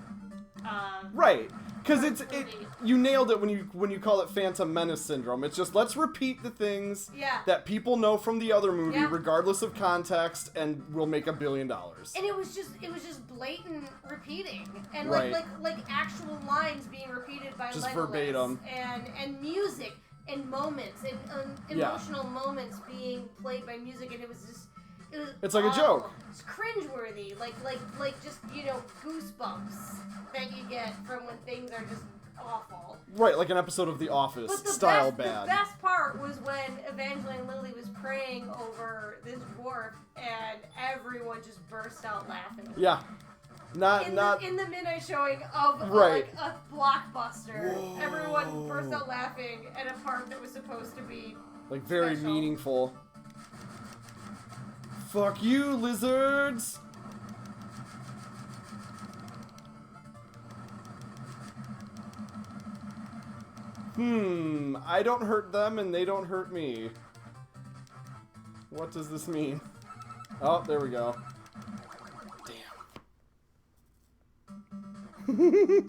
Right. Because movie. you nailed it when you call it Phantom Menace syndrome. It's just let's repeat the things that people know from the other movie, regardless of context, and we'll make $1 billion. And it was just blatant repeating, and like actual lines being repeated by just Legolas, verbatim, and music and moments and emotional moments being played by music, and it was it's like awful. A joke. It's cringeworthy, like just goosebumps that you get from when things are just awful. Right, like an episode of The Office style bad. The best part was when Evangeline Lilly was praying over this dwarf, and everyone just burst out laughing. Yeah. Not in the midnight showing of right. A blockbuster. Whoa. Everyone burst out laughing at a part that was supposed to be like very special. Meaningful. Fuck you, lizards! I don't hurt them and they don't hurt me. What does this mean? Oh, there we go. Damn. Dude,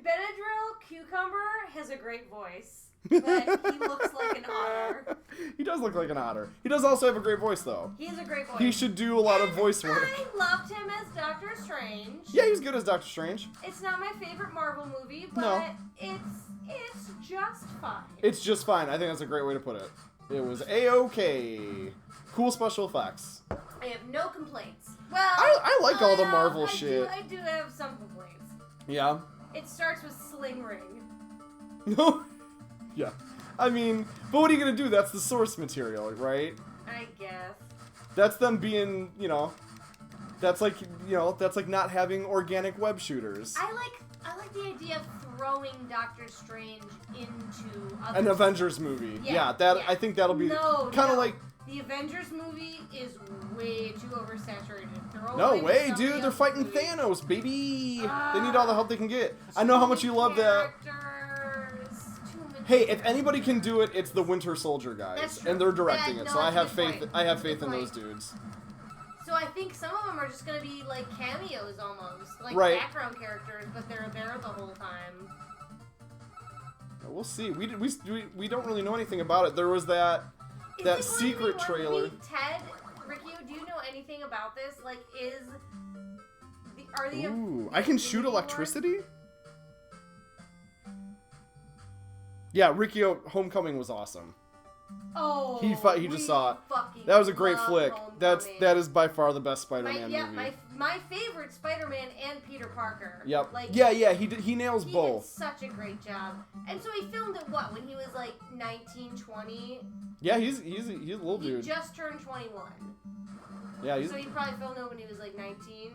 Benadryl Cucumber has a great voice, but he looks like an otter. He does look like an otter. He does also have a great voice, though. He has a great voice. He should do a lot of voice work. I loved him as Doctor Strange. Yeah, he's good as Doctor Strange. It's not my favorite Marvel movie, but no. it's just fine. It's just fine. I think that's a great way to put it. It was A-okay. Cool special effects. I have no complaints. Well, I like all the Marvel shit. I do have some complaints. Yeah. It starts with Sling Ring. No. Yeah. I mean, but what are you gonna do? That's the source material, right? I guess. That's them being, that's like not having organic web shooters. I like the idea of throwing Doctor Strange into an Avengers movie. Yeah, I think that'll be kind of like the Avengers movie is way too oversaturated. No way, dude! They're fighting Thanos, baby. They need all the help they can get. I know how much you love that. Hey, if anybody can do it, it's the Winter Soldier guys, and they're directing it. So I have faith. I have faith in those dudes. So I think some of them are just gonna be like cameos almost, like background characters, but they're there the whole time. We'll see. We don't really know anything about it. There was that secret trailer. Ted, Ricky, do you know anything about this? Like, are the Ooh, I can shoot electricity? Yeah, Ricky Homecoming was awesome. Oh, he just saw it. That was a great flick. That is by far the best Spider-Man movie. My favorite Spider-Man and Peter Parker. Yep. Like, he nails both. Did such a great job. And so he filmed it when he was like 19, 20? Yeah, he's a little dude. He just turned 21. Yeah, so he probably filmed it when he was like 19.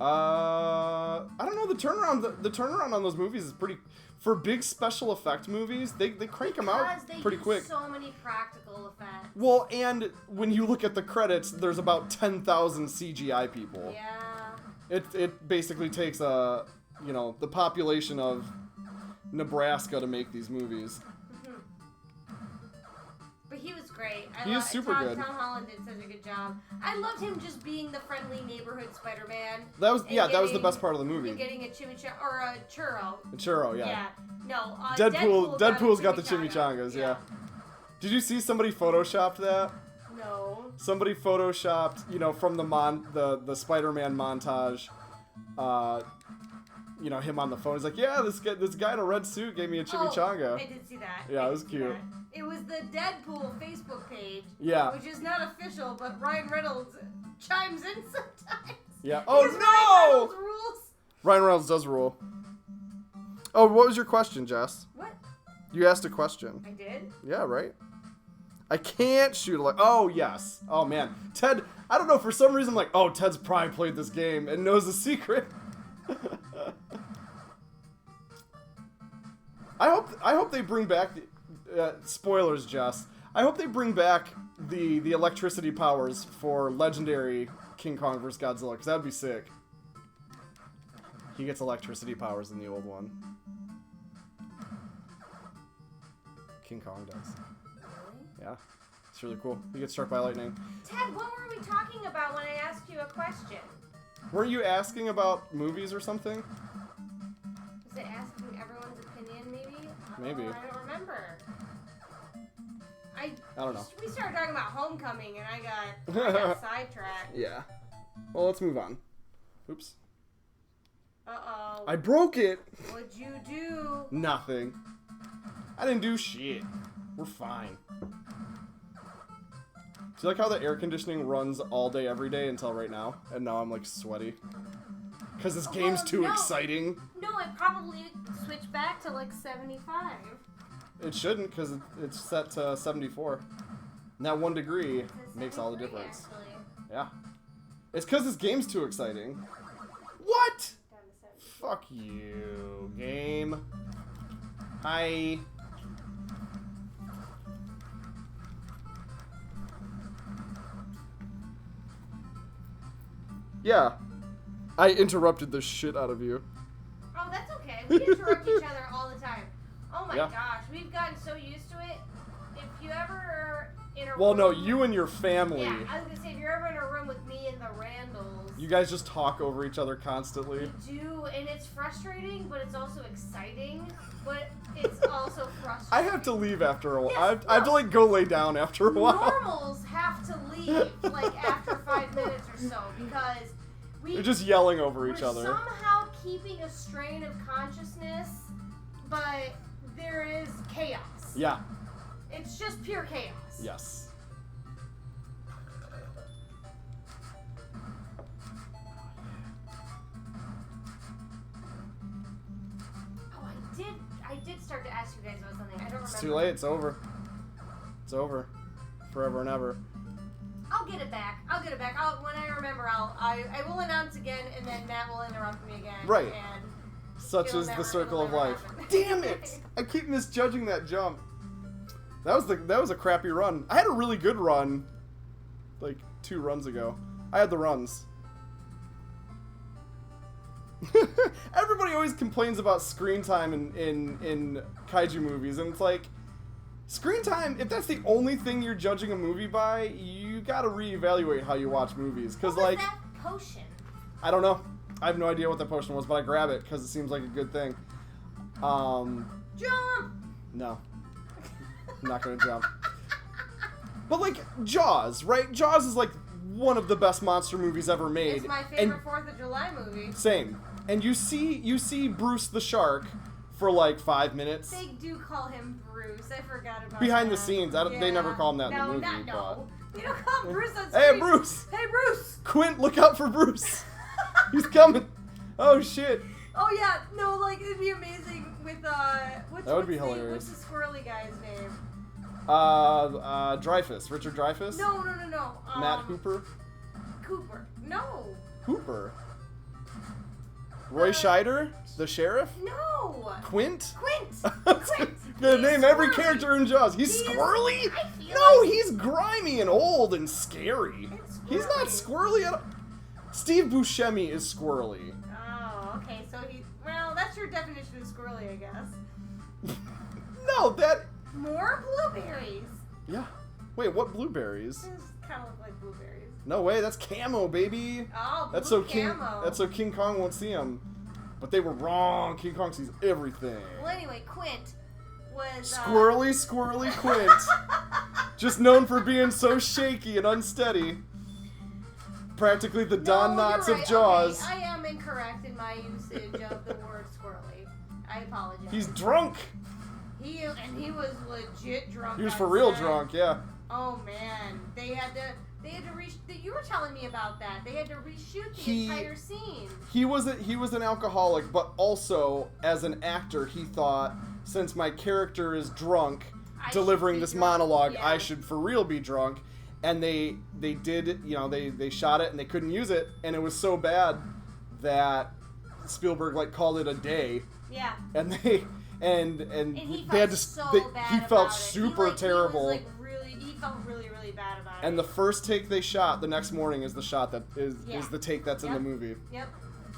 I don't know. The turnaround on those movies is pretty. For big special effect movies, they crank them out pretty quick. So many practical effects. Well, and when you look at the credits, there's about 10,000 CGI people. Yeah. It basically takes the population of Nebraska to make these movies. But he was great. He is super good. Tom Holland did such a good job. I loved him just being the friendly neighborhood Spider-Man. That was the best part of the movie. And getting a chimichanga or a churro. A churro, yeah. Yeah. No. Deadpool's got the chimichangas. Yeah. Did you see somebody photoshopped that? No. Somebody photoshopped, from the Spider-Man montage. Him on the phone. He's like, yeah, this guy in a red suit gave me a chimichanga. I did see that. Yeah, it was cute. It was the Deadpool Facebook page. Yeah. Which is not official, but Ryan Reynolds chimes in sometimes. Yeah. Oh, no! Ryan Reynolds rules. Ryan Reynolds does rule. Oh, what was your question, Jess? What? You asked a question. I did? Yeah, right? I can't shoot oh, yes. Oh, man. Ted, I don't know, for some reason, Ted's probably played this game and knows the secret. I hope they bring back spoilers, Jess. I hope they bring back the electricity powers for legendary King Kong vs. Godzilla, because that'd be sick. He gets electricity powers in the old one. King Kong does. Really? Yeah. It's really cool. He gets struck by lightning. Ted, what were we talking about when I asked you a question? Weren't you asking about movies or something? Was it asking everyone's opinion, maybe? Maybe. I don't remember. I don't know. We started talking about Homecoming, and I got sidetracked. Yeah. Well, let's move on. Oops. Uh-oh. I broke it! What'd you do? Nothing. I didn't do shit. We're fine. Do you like how the air conditioning runs all day, every day until right now? And now I'm, like, sweaty. Because this game's too exciting. No, I probably switched back to, like, 75. It shouldn't, because it's set to 74. And that 1 degree makes all the difference. Actually. Yeah. It's because this game's too exciting. What? Down to 70. Fuck you, game. Hi. Yeah. I interrupted the shit out of you. Oh, that's okay. We interrupt each other all the time. Oh my Yeah. gosh, we've gotten so used to it. If you ever are in a Well, room... no, you and your family. Yeah, I was gonna say, if you're ever in a room with me and the Randalls... You guys just talk over each other constantly. We do, and it's frustrating, but it's also exciting, but it's also frustrating. I have to leave after a while. Yes, I have to, like, go lay down after a while. Normals have to leave, like, after 5 minutes or so, because They're just yelling over each we're other. somehow keeping a strain of consciousness, but there is chaos. Yeah. It's just pure chaos. Yes. Oh, I did start to ask you guys about something. I don't remember. It's too late. It's over. It's over. Forever and ever. I'll get it back. When I remember, I will announce again, and then Matt will interrupt me again. Right. And Such it'll is the never- circle of it'll never life. happen. Damn it! I keep misjudging that jump. That was a crappy run. I had a really good run, like 2 runs ago. I had the runs. Everybody always complains about screen time in kaiju movies, and it's like, screen time, if that's the only thing you're judging a movie by, you gotta reevaluate how you watch movies. Cause What was like, that potion? I don't know. I have no idea what that potion was, but I grab it because it seems like a good thing. Jump! No. I'm not gonna jump. But like, Jaws, right? Jaws is like one of the best monster movies ever made. It's my favorite 4th of July movie. Same. And you see Bruce the shark for like 5 minutes. They do call him Bruce. I forgot about Behind that. the scenes. They never call him that in the movie. No. They don't call him Bruce on Hey, screen. Bruce! Hey, Bruce! Quint, look out for Bruce! He's coming! Oh, shit. Oh, yeah. No, like, it'd be amazing with, That would be hilarious. What's the squirrely guy's name? Dreyfuss. Richard Dreyfuss? No. Matt Hooper? Cooper. No. Hooper? Roy Scheider? The sheriff? No. Quint? Quint. Gonna name every squirrely. character in Jaws. He's squirrely? I feel No, like he's grimy and old and scary. It's He's not squirrely at all. Steve Buscemi is squirrely. Oh, okay. So well, that's your definition of squirrely, I guess. No, that... More blueberries. Yeah. Wait, what blueberries? These kind of look like blueberries. No way, that's camo, baby. Oh, That's blue so camo. That's so King Kong won't see him. But they were wrong. King Kong sees everything. Well, anyway, Quint was... Squirrely Quint. Just known for being so shaky and unsteady. Practically the Don Knotts you're of right. Jaws. Okay, I am incorrect in my usage of the word squirrely. I apologize. He's drunk. He was legit drunk. He was on for real set. drunk, yeah. Oh man, they had to you were telling me about that. They had to reshoot the entire scene. He was an alcoholic, but also as an actor, he thought, since my character is drunk, I delivering should be this drunk, monologue, yeah. I should for real be drunk. And they did, they shot it and they couldn't use it, and it was so bad that Spielberg like called it a day. Yeah. And they and he they had felt to so bad he felt about it. super terrible. He felt really bad about it. And the first take they shot the next morning is the shot that is Yeah. the take that's in the movie. Yep.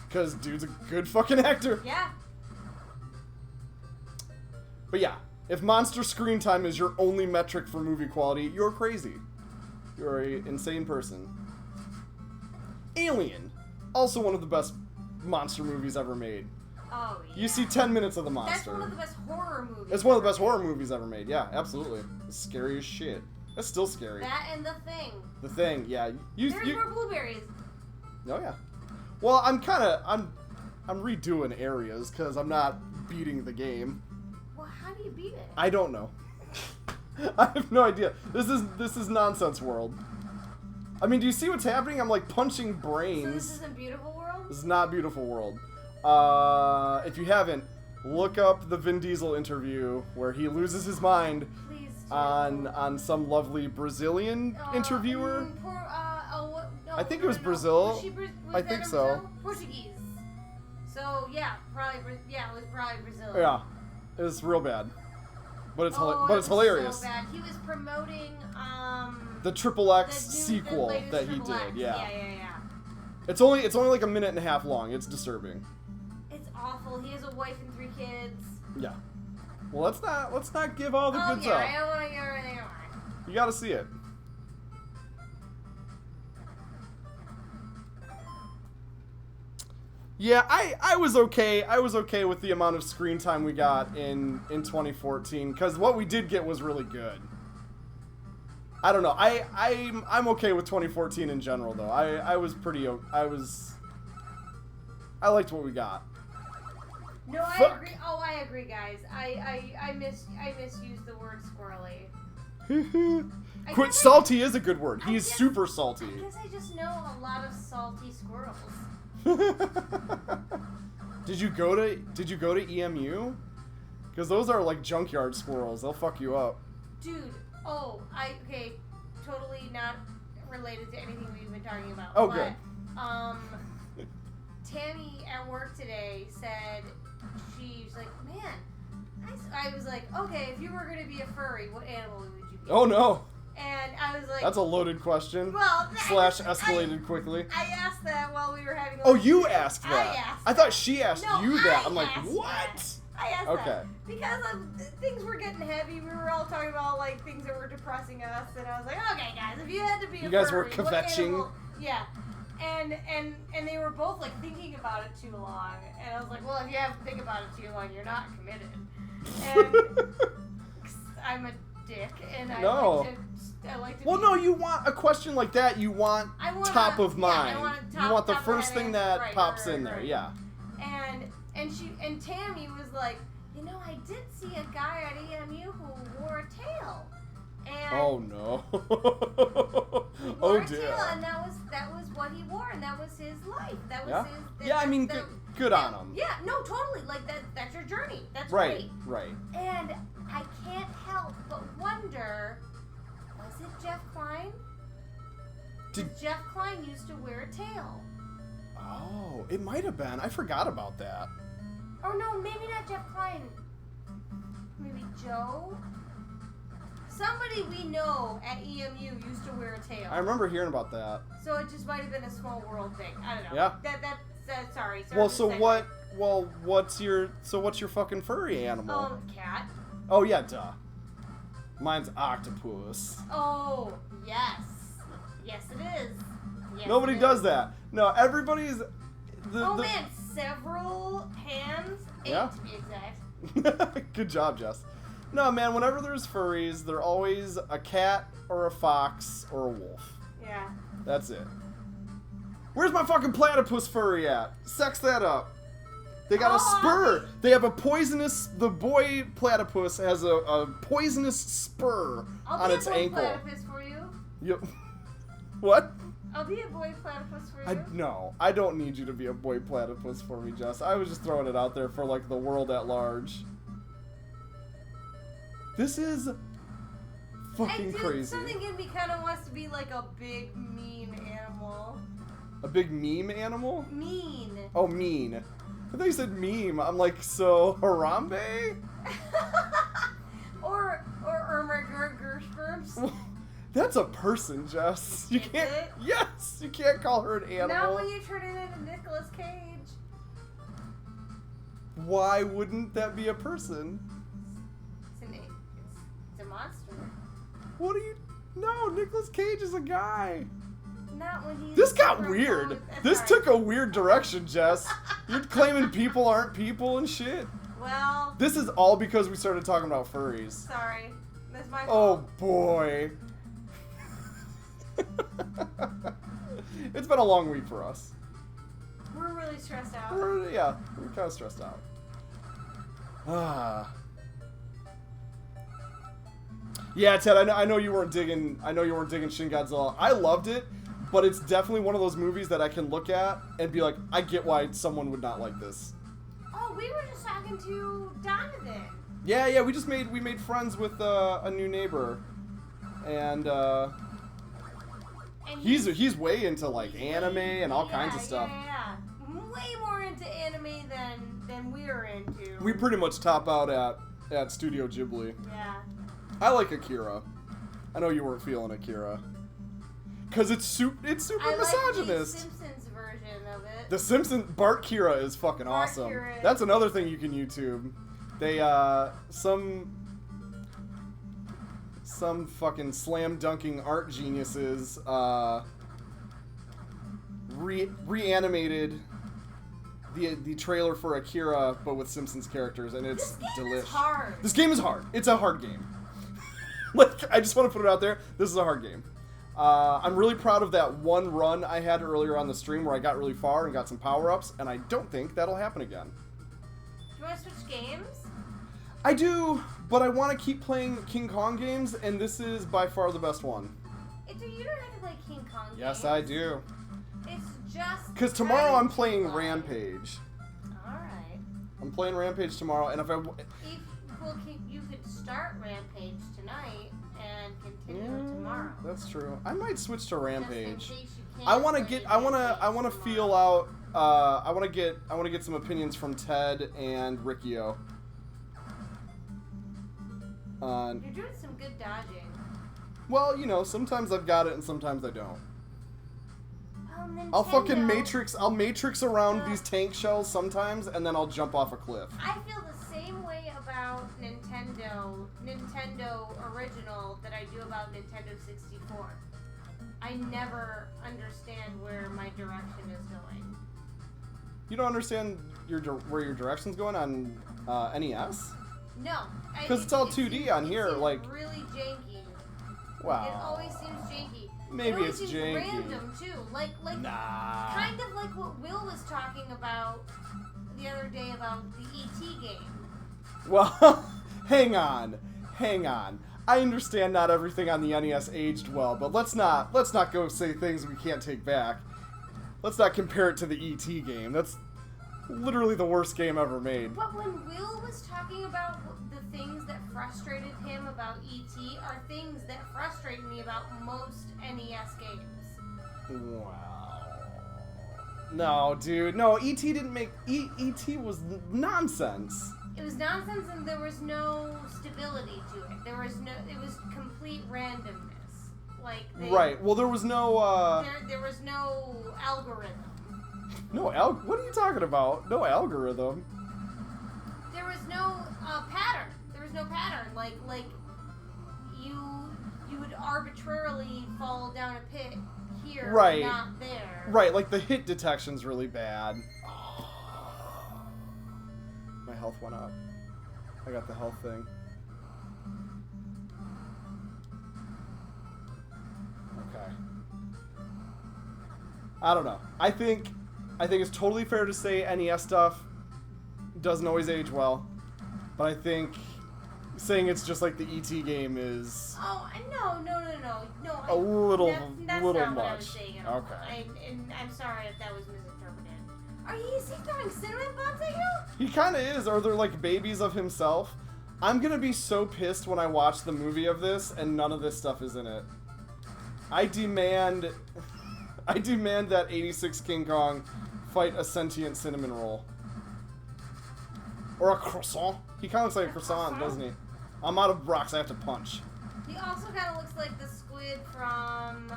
Because dude's a good fucking actor. Yeah. But yeah, if monster screen time is your only metric for movie quality, you're crazy. You're an insane person. Alien. Also one of the best monster movies ever made. Oh, yeah. You see 10 minutes of the monster. That's one of the best horror movies. It's one of the best horror movies ever made. Yeah, absolutely. It's scary as shit. That's still scary. That and The Thing. The Thing, yeah. There's more blueberries. Oh yeah. Well, I'm redoing areas because I'm not beating the game. Well, how do you beat it? I don't know. I have no idea. This is Nonsense World. I mean, do you see what's happening? I'm like punching brains. So this isn't Beautiful World? This is not Beautiful World. If you haven't, look up the Vin Diesel interview where he loses his mind on some lovely Brazilian interviewer. I think it was Brazil. I think so. Portuguese. So yeah, it was probably Brazil. Yeah, it was real bad, but it's it's hilarious. So bad. He was promoting the Triple X sequel that he did. Yeah. Yeah. It's only like a minute and a half long. It's disturbing. It's awful. He has a wife and 3 kids. Yeah. Well, let's not give all the goods up. I don't want to give everything away. You got to see it. Yeah, I was okay. I was okay with the amount of screen time we got in 2014 because what we did get was really good. I don't know. I'm okay with 2014 in general though. I liked what we got. No, I agree. Oh, I agree, guys. I misused the word squirrely. Salty is a good word. He's super salty. I guess I just know a lot of salty squirrels. Did you go to EMU? Because those are like junkyard squirrels. They'll fuck you up. Dude, okay, totally not related to anything we've been talking about. Oh, but, good. Tammy at work today said she's like, man, I was like, okay, if you were gonna be a furry, what animal would you be? Oh no. And I was like... That's a loaded question. Well... Escalated quickly. I asked that while we were having... Oh, you asked that? I asked I thought she asked you that. I'm like, asked what? That. I asked that. Because things were getting heavy. We were all talking about, like, things that were depressing us. And I was like, okay, guys, if you had to be a You guys furry, were kvetching? Yeah. And they were both, like, thinking about it too long. And I was like, well, if you have to think about it too long, you're not committed. And I'm a dick, and I like to well, no, you want a question like that. You want top of mind. You want the first thing that pops in there. Yeah. And Tammy was like, I did see a guy at EMU who wore a tail. And oh no. he wore a tail, and that was what he wore, and that was his life. That was his. Yeah, I mean, good on him. Yeah, no, totally. Like that's your journey. That's right. great. Right. And I can't help but wonder, was it Jeff Klein? Did Jeff Klein used to wear a tail? Oh, it might have been. I forgot about that. Or no, maybe not Jeff Klein. Maybe Joe? Somebody we know at EMU used to wear a tail. I remember hearing about that. So it just might have been a small world thing. I don't know. Yeah. That's sorry. Well, so what? Well, what's your fucking furry animal? Cat. Oh yeah, duh. Mine's octopus. Oh yes, yes it is. Yes, Nobody does that. No, everybody's. Man, several hands. 8 to be exact. Good job, Jess. No, man, whenever there's furries, they're always a cat or a fox or a wolf. Yeah. That's it. Where's my fucking platypus furry at? Sex that up. They got a spur. They have a poisonous... The boy platypus has a poisonous spur on its ankle. I'll be a boy platypus for you. Yep. What? I'll be a boy platypus for you. No, I don't need you to be a boy platypus for me, Jess. I was just throwing it out there for, like, the world at large. This is fucking crazy. Something in me kind of wants to be like a big, mean animal. A big meme animal? Mean. Oh, mean. I thought you said meme. I'm like, so Harambe? or Irma Gershberms. That's a person, Jess. You can't. It? Yes, you can't call her an animal. Not when you turn it into Nicolas Cage. Why wouldn't that be a person? It's a monster. What are you? No, Nicolas Cage is a guy. Not when he's... This got weird. This took a weird direction, Jess. You're claiming people aren't people and shit. Well... This is all because we started talking about furries. Sorry. That's my Oh, fault. boy. It's been a long week for us. We're really stressed out. We're kind of stressed out. Yeah, Ted, I know you weren't digging Shin Godzilla. I loved it, but it's definitely one of those movies that I can look at and be like, I get why someone would not like this. Oh, we were just talking to Donovan. Yeah, we made friends with a new neighbor, and he's way into like anime and all kinds of stuff. Yeah. Way more into anime than we're into. We pretty much top out at Studio Ghibli. Yeah. I like Akira. I know you weren't feeling Akira. Cause it's super misogynist. I like the Simpsons version of it. The Simpsons Bart Kira is fucking Bart awesome. Kira. That's another thing you can YouTube. They some fucking slam dunking art geniuses reanimated the trailer for Akira, but with Simpsons characters, and it's delish. Is hard. This game is hard. It's a hard game. Like, I just want to put it out there. This is a hard game. I'm really proud of that one run I had earlier on the stream where I got really far and got some power-ups, and I don't think that'll happen again. Do you want to switch games? I do, but I want to keep playing King Kong games, and this is by far the best one. You don't have to play King Kong games. Yes, I do. It's just... Because tomorrow I'm playing Rampage. Alright. I'm playing Rampage tomorrow, and You could start Rampage tonight and continue tomorrow. That's true. I might switch to Rampage. Just in case you can't I want play to feel out. I want to get some opinions from Ted and Riccio. You're doing some good dodging. Well, you know, sometimes I've got it and sometimes I don't. Nintendo. I'll fucking matrix around these tank shells sometimes, and then I'll jump off a cliff. I feel the same way about Nintendo original that I do about Nintendo 64. I never understand where my direction is going. You don't understand where your direction's going on NES? No. Because it's all 2D on here, like... really janky. Wow. It always seems janky. Maybe it it's seems janky. random too. Like nah. Kind of like what Will was talking about the other day about the E.T. game. Well, hang on. I understand not everything on the NES aged well, but let's not go say things we can't take back. Let's not compare it to the E.T. game. That's literally the worst game ever made. But when Will was talking about the things that frustrated him about E.T. are things that frustrate me about most NES games. Wow. No, dude. No, E.T. didn't make... E.T. was nonsense. It was nonsense and there was no stability to it. It was complete randomness. Right. Well, there was no, There was no algorithm. What are you talking about? No algorithm. There was no pattern. There was no pattern. Like you would arbitrarily fall down a pit here, right. but not there. Right, like the hit detection's really bad. My health went up. I got the health thing. Okay. I don't know. I think it's totally fair to say NES stuff doesn't always age well, but I think saying it's just like the ET game is No. a little That's little not much. What I was saying at all. Okay. I'm sorry if that was misinterpreted. Is he throwing cinnamon buns at you? He kind of is, or they're like babies of himself. I'm gonna be so pissed when I watch the movie of this and none of this stuff is in it. I demand that 86 King Kong fight a sentient cinnamon roll. Or a croissant. He kind of looks like a croissant, doesn't he? I'm out of rocks, I have to punch. He also kind of looks like the squid from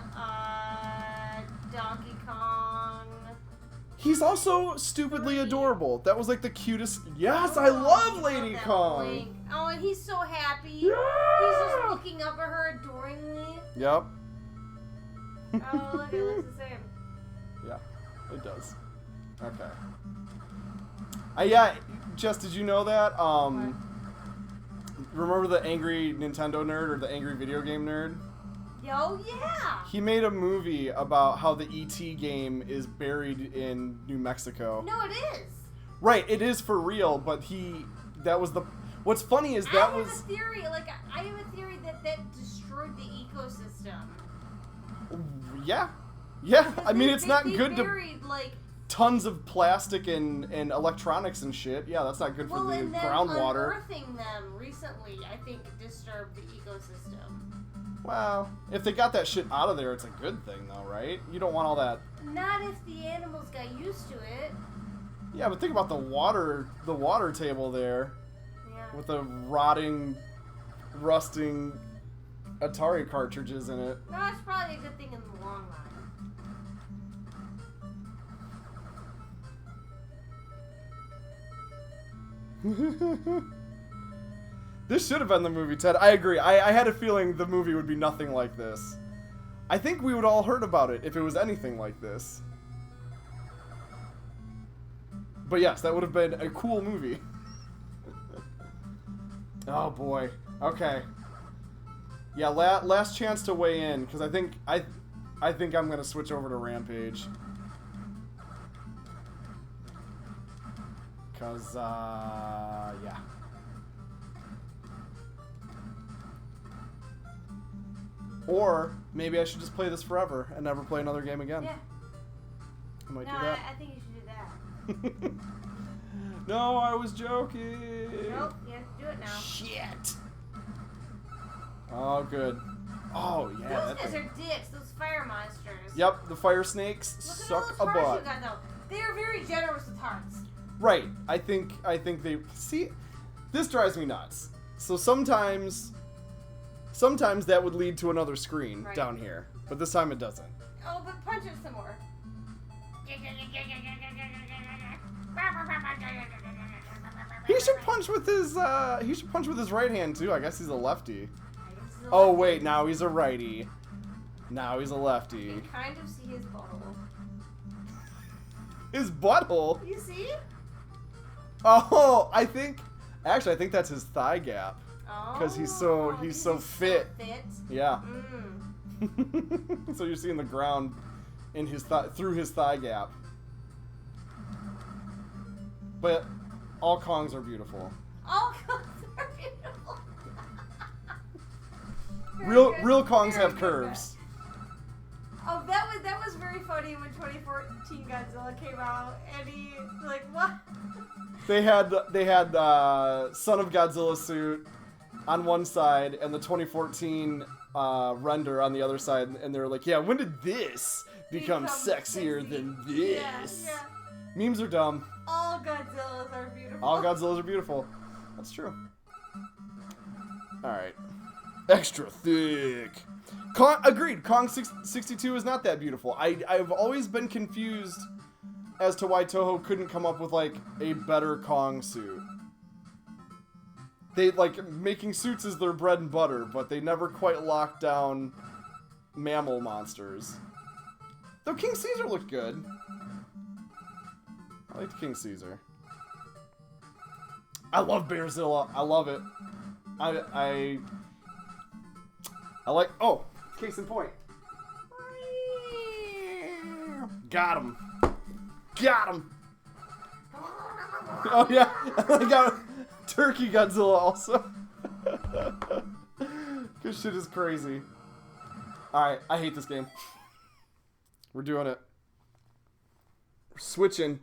Donkey Kong. He's also stupidly adorable. That was like the cutest... Yes, I love Lady Kong! Blink. Oh, and he's so happy. Yeah! He's just looking up at her adoringly. Yep. Oh, look, it looks the same. Yeah, it does. Okay. Yeah, Jess, did you know that? What? Remember the angry Nintendo nerd or the angry video game nerd? Yo, yeah! He made a movie about how the E.T. game is buried in New Mexico. No, it is. Right, it is for real, but what's funny is that was... I have a theory, that destroyed the ecosystem. Yeah. Yeah, I mean, it's not they good buried, to... Tons of plastic and electronics and shit. Yeah, that's not good for the and then groundwater. unearthing them recently, I think, disturbed the ecosystem. Well, if they got that shit out of there, it's a good thing, though, right? You don't want all that... Not if the animals got used to it. Yeah, but think about the water table there. Yeah. With the rusting Atari cartridges in it. No, it's probably a good thing in the long run. This should have been the movie, Ted. I agree. I had a feeling the movie would be nothing like this. I think we would all heard about it if it was anything like this. But yes, that would have been a cool movie. Oh boy. Okay. Yeah, last chance to weigh in, because I think I'm gonna switch over to Rampage. Cause yeah. Or maybe I should just play this forever and never play another game again. Yeah. I might No, do that. I think you should do that. No, I was joking. Nope, you have to do it now. Shit. Oh, good. Oh, yeah. Those guys are dicks, those fire monsters. Yep, the fire snakes Look suck at all a those hearts butt. you got, though. They are very generous with hearts. Right. I think they... See, this drives me nuts. So sometimes that would lead to another screen down here. But this time it doesn't. Oh, but punch it some more. He should punch with his right hand too. I guess he's a lefty. Oh wait, now he's a righty. Now he's a lefty. You can kind of see his butthole. His butthole? You see? Oh, I think that's his thigh gap. Oh. Because he's so fit. Yeah. Mm. So you're seeing the ground in his through his thigh gap. But all Kongs are beautiful. All Kongs are beautiful. Real Kongs have curves. Oh, that was very funny when 2014 Godzilla came out, and he like what? They had Son of Godzilla suit on one side and the 2014 render on the other side, and they were like, yeah, when did this become sexier than this? Yeah. Memes are dumb. All Godzillas are beautiful. All Godzillas are beautiful. That's true. Alright. Extra thick. Agreed. Kong 62 is not that beautiful. I've always been confused as to why Toho couldn't come up with, like, a better Kong suit. They, like, making suits is their bread and butter, but they never quite locked down mammal monsters. Though King Caesar looked good. I liked King Caesar. I love Bearzilla. I love it. I like... Oh! Case in point. Got him. Got him! Oh, yeah. I got Turkey Godzilla also. This shit is crazy. Alright, I hate this game. We're doing it. We're switching.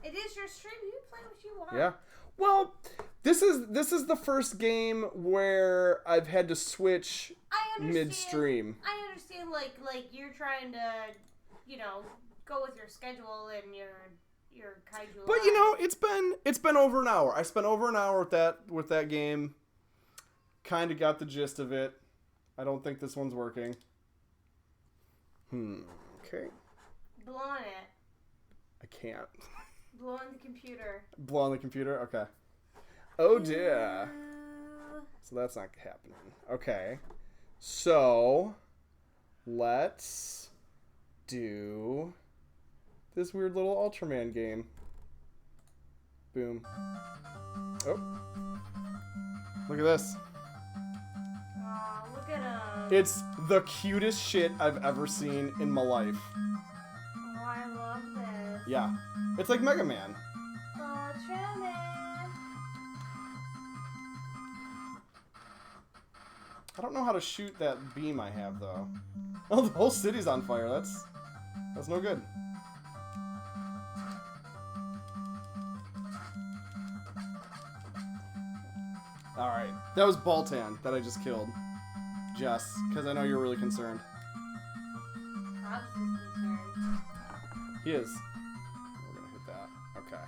It is your stream. You play what you want. Yeah. Well, this is the first game where I've had to switch midstream. I understand, like you're trying to, go with your schedule and your Kaijuly. But it's been over an hour. I spent over an hour with that game. Kind of got the gist of it. I don't think this one's working. Okay. Blow on it. I can't. Blow on the computer. Blow on the computer? Okay. Oh dear. So that's not happening. Okay. So let's do this weird little Ultraman game. Boom. Oh. Look at this. Aw, look at him. It's the cutest shit I've ever seen in my life. Oh, I love this. Yeah. It's like Mega Man. Ultraman. I don't know how to shoot that beam I have, though. Oh, the whole city's on fire. That's no good. Alright. That was Baltan that I just killed. Jess, because I know you're really concerned. Hobbs is concerned. He is. We're gonna hit that. Okay.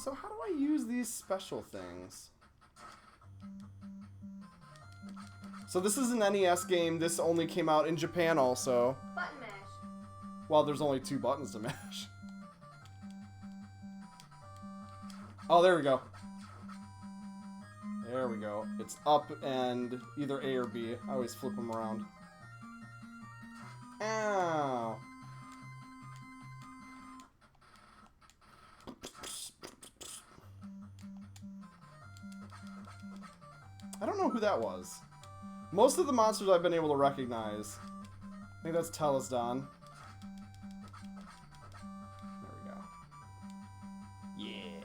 So how do I use these special things? So this is an NES game. This only came out in Japan also. Button mash. Well, there's only 2 buttons to mash. Oh, there we go. There we go. It's up and either A or B. I always flip them around. Ow. I don't know who that was. Most of the monsters I've been able to recognize. I think that's Telesdon. There we go. Yeah.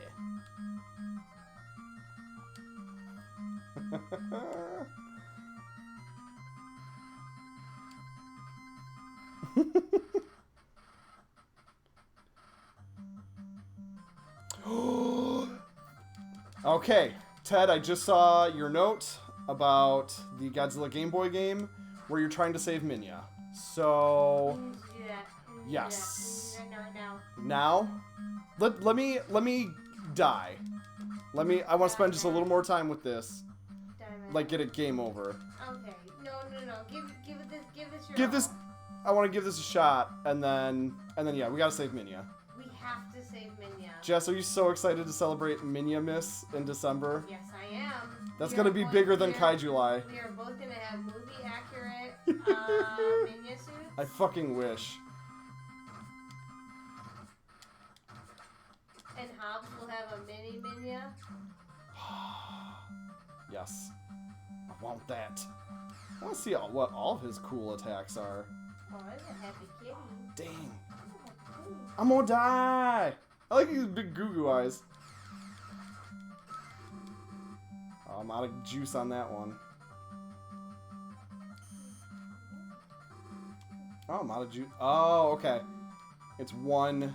Okay, Ted, I just saw your note about the Godzilla Game Boy game where you're trying to save Minya. So, We need to do that. We need to do yes. that. We need to do that right now. Now, let me die. I want to spend just a little more time with this. Diamond. Like, get it game over. Okay. No. Give this your Give all. this, I want to give this a shot, and then yeah, we gotta save Minya. We have to save Minya. Jess, are you so excited to celebrate Minya Miss in December? Yes, I am. That's We gonna are be both- bigger than we are- Kaijuly. We are both gonna have movie accurate Minya suits. I fucking wish. And Hobbs will have a mini Minya. Yes. I want that. I want to see what all of his cool attacks are. Oh, that's a happy kitty. Dang. Ooh. I'm gonna die. I like his big goo goo eyes. Oh, I'm out of juice on that one. Oh, I'm out of juice. Oh, okay. It's one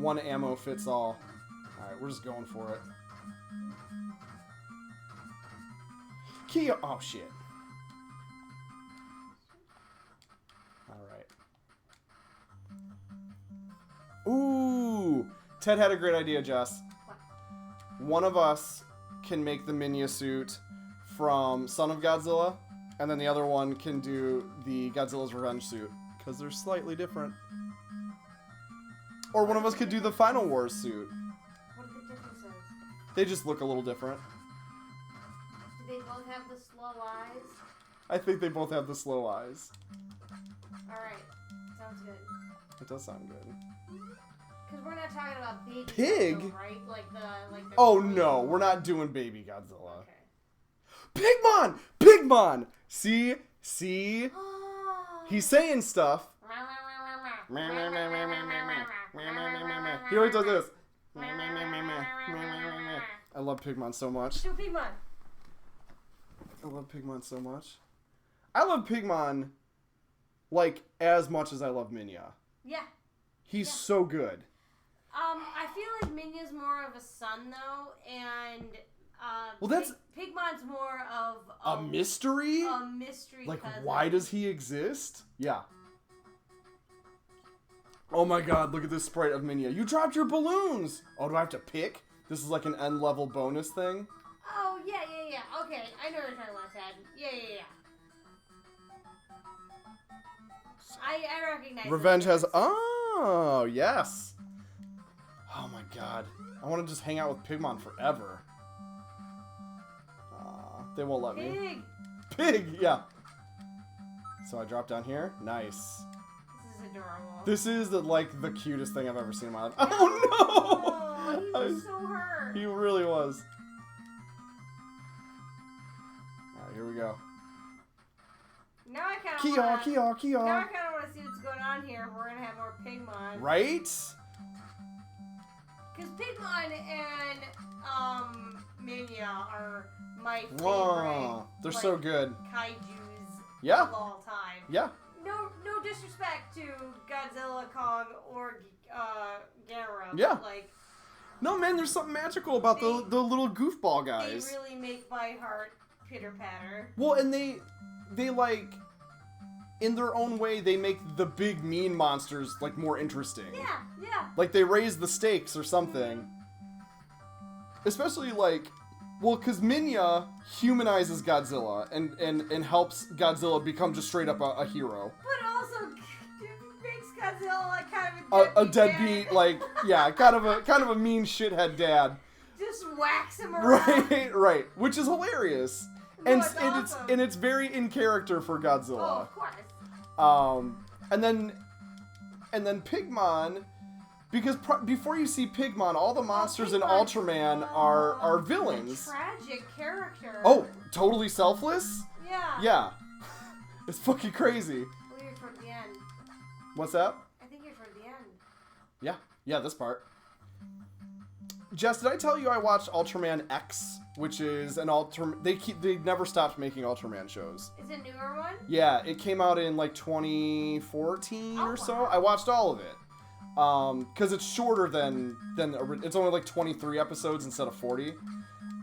ammo fits all. Alright, we're just going for it. Kia. Oh, shit. Alright. Ooh! Ted had a great idea, Jess. One of us can make the Minya suit from Son of Godzilla, and then the other one can do the Godzilla's Revenge suit, because they're slightly different. Or one of us could do the Final Wars suit. What are the differences? They just look a little different. Do they both have the slow eyes? I think they both have the slow eyes. Alright. Sounds good. It does sound good. Because we're not talking about baby Pig? Godzilla, right? Like the Oh no, we're not doing Baby Godzilla. Okay. Pigmon! Pigmon! See? Oh. He's saying stuff. He always does this. I love Pigmon so much. Show Pigmon. I love Pigmon so much. I love Pigmon, like, as much as I love Minya. Yeah. He's Yeah. so good. I feel like Minya's more of a son though, and Well, that's- Pigmon's more of A mystery? A mystery. Like, cousin. why does he exist? Yeah. Oh my god, look at this sprite of Minya. You dropped your balloons! Oh, do I have to pick? This is like an end level bonus thing? Oh yeah. Okay, I know what you're talking about, Ted. Yeah. I recognize. Revenge this. has... Oh, yes. Oh my god. I want to just hang out with Pigmon forever. They won't let me. Pig. Pig, yeah. So I drop down here. Nice. This is adorable. This is the cutest thing I've ever seen in my life. No! Oh He no! was so hurt. He really was. Alright, here we go. Now I kind of Kia, want Kia, Now I Kia. kind of want to see what's going on here. We're gonna have more Pigmon. Right? Because Pigmon and Mania are my favorite. Whoa, they're so good. Kaijus Yeah. of all time. Yeah. No disrespect to Godzilla, Kong, or Ghidorah. Yeah. But, like, No, man, there's something magical about the little goofball guys. they really make my heart pitter patter. Well, and they in their own way, they make the big mean monsters more interesting. Yeah, yeah. Like they raise the stakes or something. Especially because Minya humanizes Godzilla and helps Godzilla become just straight up a hero. But also makes Godzilla kind of A deadbeat, kind of a mean shithead dad. just whacks him around. Right. Which is hilarious. No, And it's and awesome. it's very in character for Oh, Godzilla. of course. And then Pigmon, because before you see Pigmon, all the monsters in Pigmon's- Ultraman are villains. A tragic character. Oh, totally selfless? Yeah. Yeah. It's fucking crazy. Well, you're toward the end. What's that? I think you're toward the end. Yeah, this part. Jess, did I tell you I watched Ultraman X, which is an they never stopped making Ultraman shows. It's a newer one? Yeah, it came out in 2014 or so. wow. I watched all of it. Because it's shorter than it's only 23 episodes instead of 40.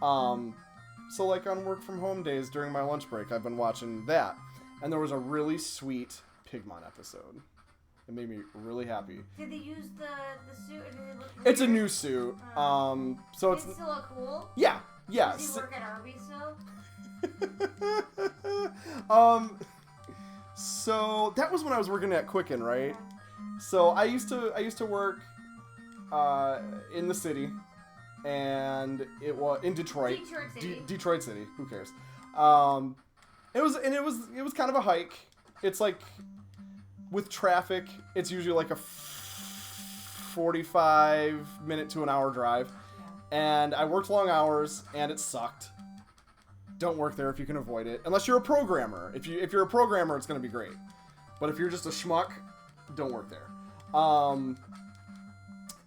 So on work from home days during my lunch break, I've been watching that. And there was a really sweet Pigmon episode. It made me really happy. Did they use the suit? Or did they look It's a weird? new suit. So Did it's it still look cool? yeah. Does he work at Arby's still? So that was when I was working at Quicken, right? So I used to work in the city, and it was in Detroit. Detroit City. Detroit City. Who cares? It was kind of a hike. It's with traffic, it's usually a 45-minute to an hour drive. And I worked long hours, and it sucked. Don't work there if you can avoid it. Unless you're a programmer. If you're a programmer, it's going to be great. But if you're just a schmuck, don't work there.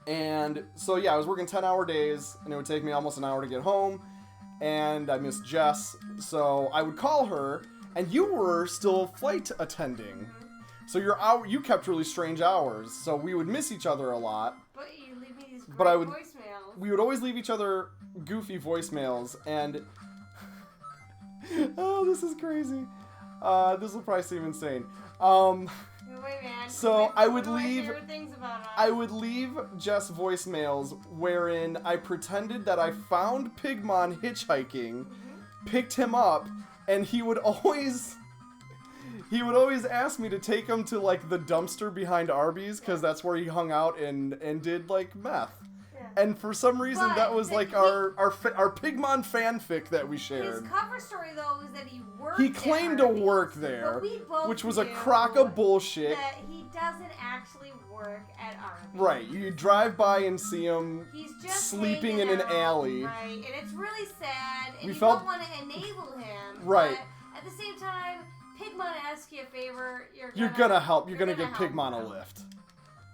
And so, yeah, I was working 10-hour days, and it would take me almost an hour to get home. And I missed Jess, so I would call her, and you were still flight attending. So you kept really strange hours, so we would miss each other a lot. But you leave me these great But voicemails. We would always leave each other goofy voicemails, and oh, this is crazy. This will probably seem insane. Wait, man. So I would One of my leave. favorite things about us. I would leave Jess voicemails wherein I pretended that I found Pigmon hitchhiking, picked him up, and he would always ask me to take him to the dumpster behind Arby's because that's where he hung out and did meth. Yeah. And for some reason, But that was the- our Pigmon fanfic that we His shared. cover story, though, is that he worked He at claimed to Arby's. work there, But we both which was a knew crock of bullshit. That he doesn't actually work at Arby's. Right, you drive by and see him He's just sleeping in hanging an out, alley. Right, and it's really sad, and We you felt- don't want to enable him. Right. But at the same time, Pigmon asks you a favor, You're gonna help. You're gonna gonna give help Pigmon a him. lift.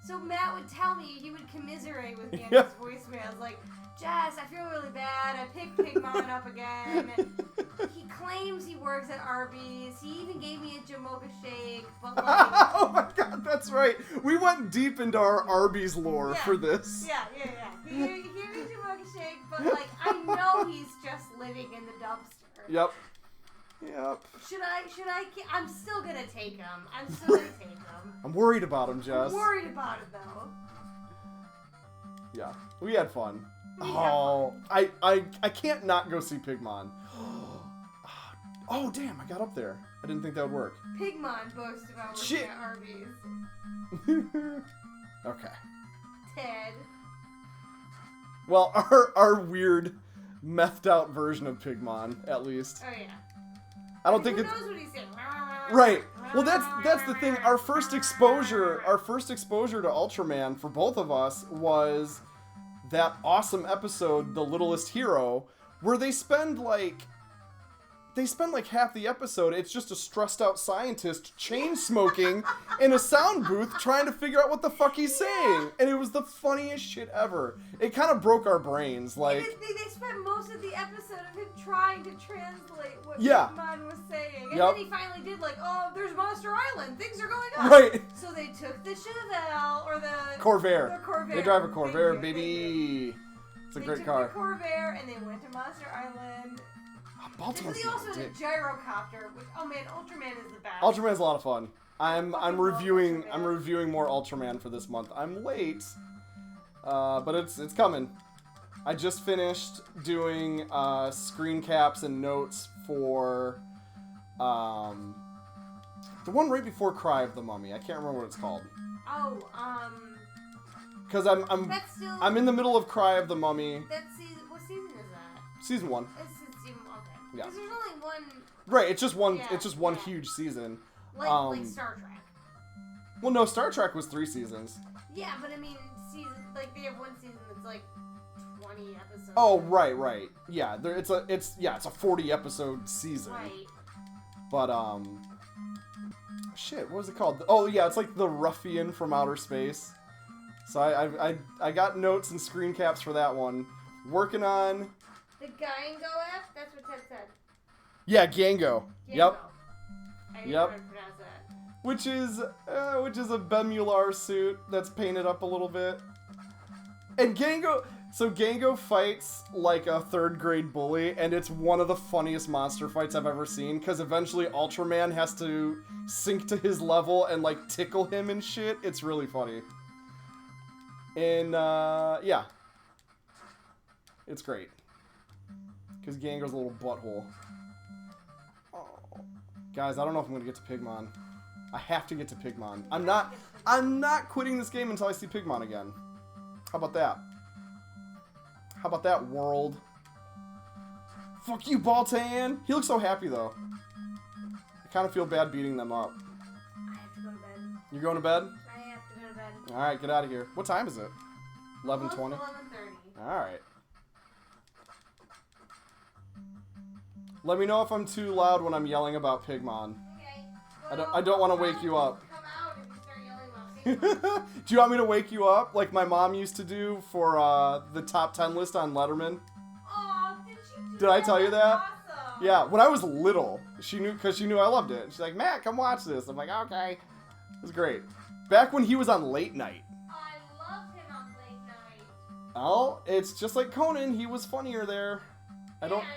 So Matt would tell me, he would commiserate with me in Yeah. his voicemails, like, Jess, I feel really bad. I picked Pigmon up again. He claims he works at Arby's. He even gave me a Jamocha shake, but like, Oh my god, that's right. We went deep into our Arby's lore Yeah. for this. yeah. He gave me a Jamocha shake, but like, I know he's just living in the dumpster. Yep. Should I? I'm still gonna take him. I'm still gonna take him. I'm worried about him, Jess. I'm worried about it though. Yeah, we had fun. We had Oh, I can't not go see Pigmon. Oh damn, I got up there. I didn't think that would work. Pigmon boasts about working Shit. at Arby's. Okay. Ted. Well, our weird, methed out version of Pigmon, at least. Oh yeah. I don't think Who it's knows what he's saying? right. Well, that's the thing. Our first exposure to Ultraman for both of us was that awesome episode, The Littlest Hero, where they spend like half the episode, it's just a stressed out scientist chain smoking in a sound booth trying to figure out what the fuck he's saying. And it was the funniest shit ever. It kind of broke our brains. Like, they spent most of the episode of him trying to translate what Yeah. Pigmon was saying. And Yep. then he finally did, like, oh, there's Monster Island. Things are going on. Right. So they took the Chevelle, or the Corvair. The Corvair. They drive a Thank Corvair, you, baby. It's a they great took car. the Corvair, and they went to Monster Island. Baltimore's They also a had a dick. gyrocopter, which, oh man, Ultraman is the best. Ultraman's a lot of fun. I'm fucking reviewing love I'm Ultraman. reviewing more Ultraman for this month. I'm late, but it's coming. I just finished doing screen caps and notes for the one right before Cry of the Mummy. I can't remember what it's called. Oh, Cause I'm that's still. I'm in the middle of Cry of the Mummy, That's season. What season is that? season 1. It's season. Okay. Yeah. Because there's only one. Right, it's just one. Yeah, It's just one yeah. huge season. Like Star Trek. Well, no, Star Trek was 3 seasons. Yeah, but I mean, they have one season that's like 20 episodes. Oh, right. Yeah, it's a 40 episode season. Right. But shit, what was it called? Oh yeah, it's like the Ruffian from Outer Space. So I got notes and screen caps for that one. Working on The Gango app? That's what Ted said. yeah, Gango. Yep. I didn't Yep. know how to pronounce that. Which is a Bemular suit that's painted up a little bit. And Gango fights like a 3rd grade bully, and it's one of the funniest monster fights I've ever seen, because eventually Ultraman has to sink to his level and like tickle him and shit. It's really funny. And yeah. It's great. Because Gango's a little butthole. Oh. Guys, I don't know if I'm gonna get to Pigmon. I have to get to Pigmon. I'm not quitting this game until I see Pigmon again. How about that? How about that, world? Fuck you, Baltan! He looks so happy, though. I kind of feel bad beating them up. I have to go to bed. You're going to bed? I have to go to bed. Alright, get out of here. What time is it? 11:20? 11:30. Alright. Let me know if I'm too loud when I'm yelling about Pigmon. Okay. I don't want to wake you up. Come out if you start yelling about Pigmon. Do you want me to wake you up like my mom used to do for the top 10 list on Letterman? Aw, did she do Did I tell you that? Awesome. Yeah, when I was little, she knew I loved it. She's like, Matt, come watch this. I'm like, okay. It was great. Back when he was on late night. I loved him on late night. Oh, it's just like Conan. He was funnier there. I don't. And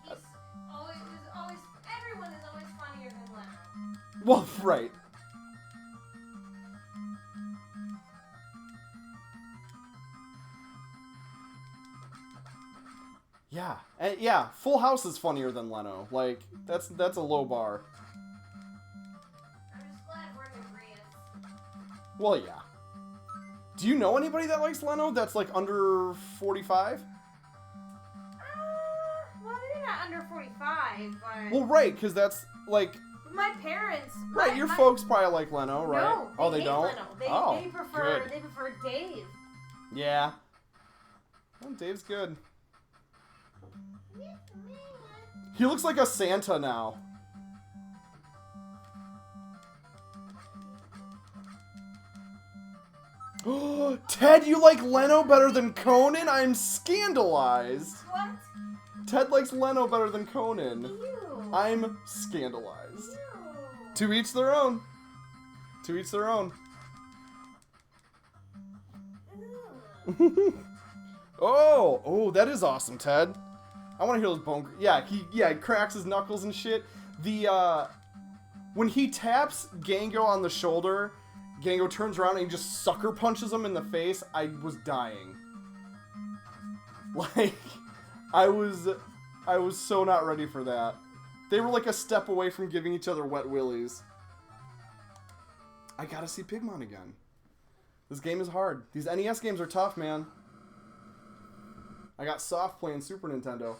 he's always, everyone is always funnier than Leno. Well, right. Yeah, and yeah. Full House is funnier than Leno. Like that's a low bar. I'm just glad we're in agreement. Well, yeah. Do you know anybody that likes Leno that's like under 45? Well, they're not under 45, but Well, right, because that's like my parents. right. Your folks probably like Leno, right? No, Oh, they hate don't. Leno. Oh, they prefer good. they prefer Dave. Yeah. Well, Dave's good. He looks like a Santa now. Ted, you like Leno better than Conan? I'm scandalized. What? Ted likes Leno better than Conan. Ew. I'm scandalized. Ew. To each their own. To each their own. Ew. Oh, that is awesome, Ted. I want to hear those bone. Yeah, he cracks his knuckles and shit. When he taps Gango on the shoulder, Gango turns around and he just sucker punches him in the face. I was dying. Like, I was so not ready for that. They were like a step away from giving each other wet willies. I gotta see Pigmon again. This game is hard. These NES games are tough, man. I got soft playing Super Nintendo.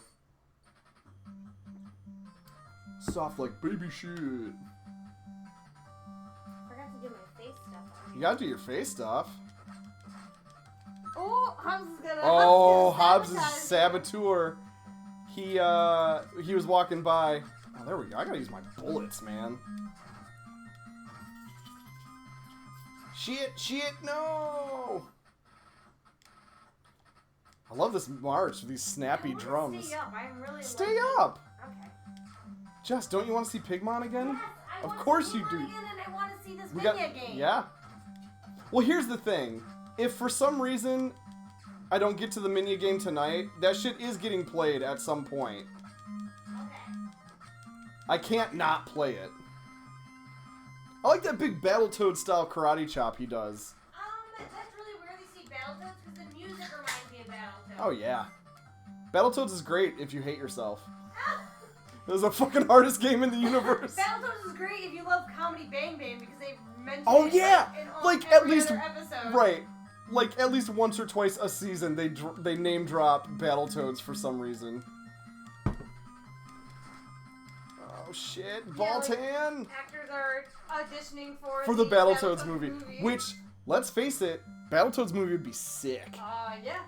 Soft like baby shit. You gotta do your face stuff. Oh, Hobbs is gonna. Oh, Hobbs is sabotage saboteur. He was walking by. Oh, there we go. I gotta use my bullets, man. Shit, no! I love this march with these snappy drums. Stay up. I'm really Stay up! Okay. Jess, don't you want to see Pigmon again? Yes, I Of want course to see you do. Pigmon again, and I want to see this We video got, game. yeah. Well, here's the thing. If for some reason I don't get to the mini game tonight, that shit is getting played at some point. Okay. I can't not play it. I like that big Battletoad style karate chop he does. That's really weird to see Battletoads because the music reminds me of Battletoads. Oh yeah. Battletoads is great if you hate yourself. It was the fucking hardest game in the universe. Battletoads is great if you love Comedy Bang Bang because they mention Oh it yeah, in like every at least other episode. right, like at least once or twice a season they name drop Battletoads for some reason. Oh shit, Baltan Actors are auditioning for for the Battletoads movie, which let's face it, Battletoads movie would be sick. Yeah.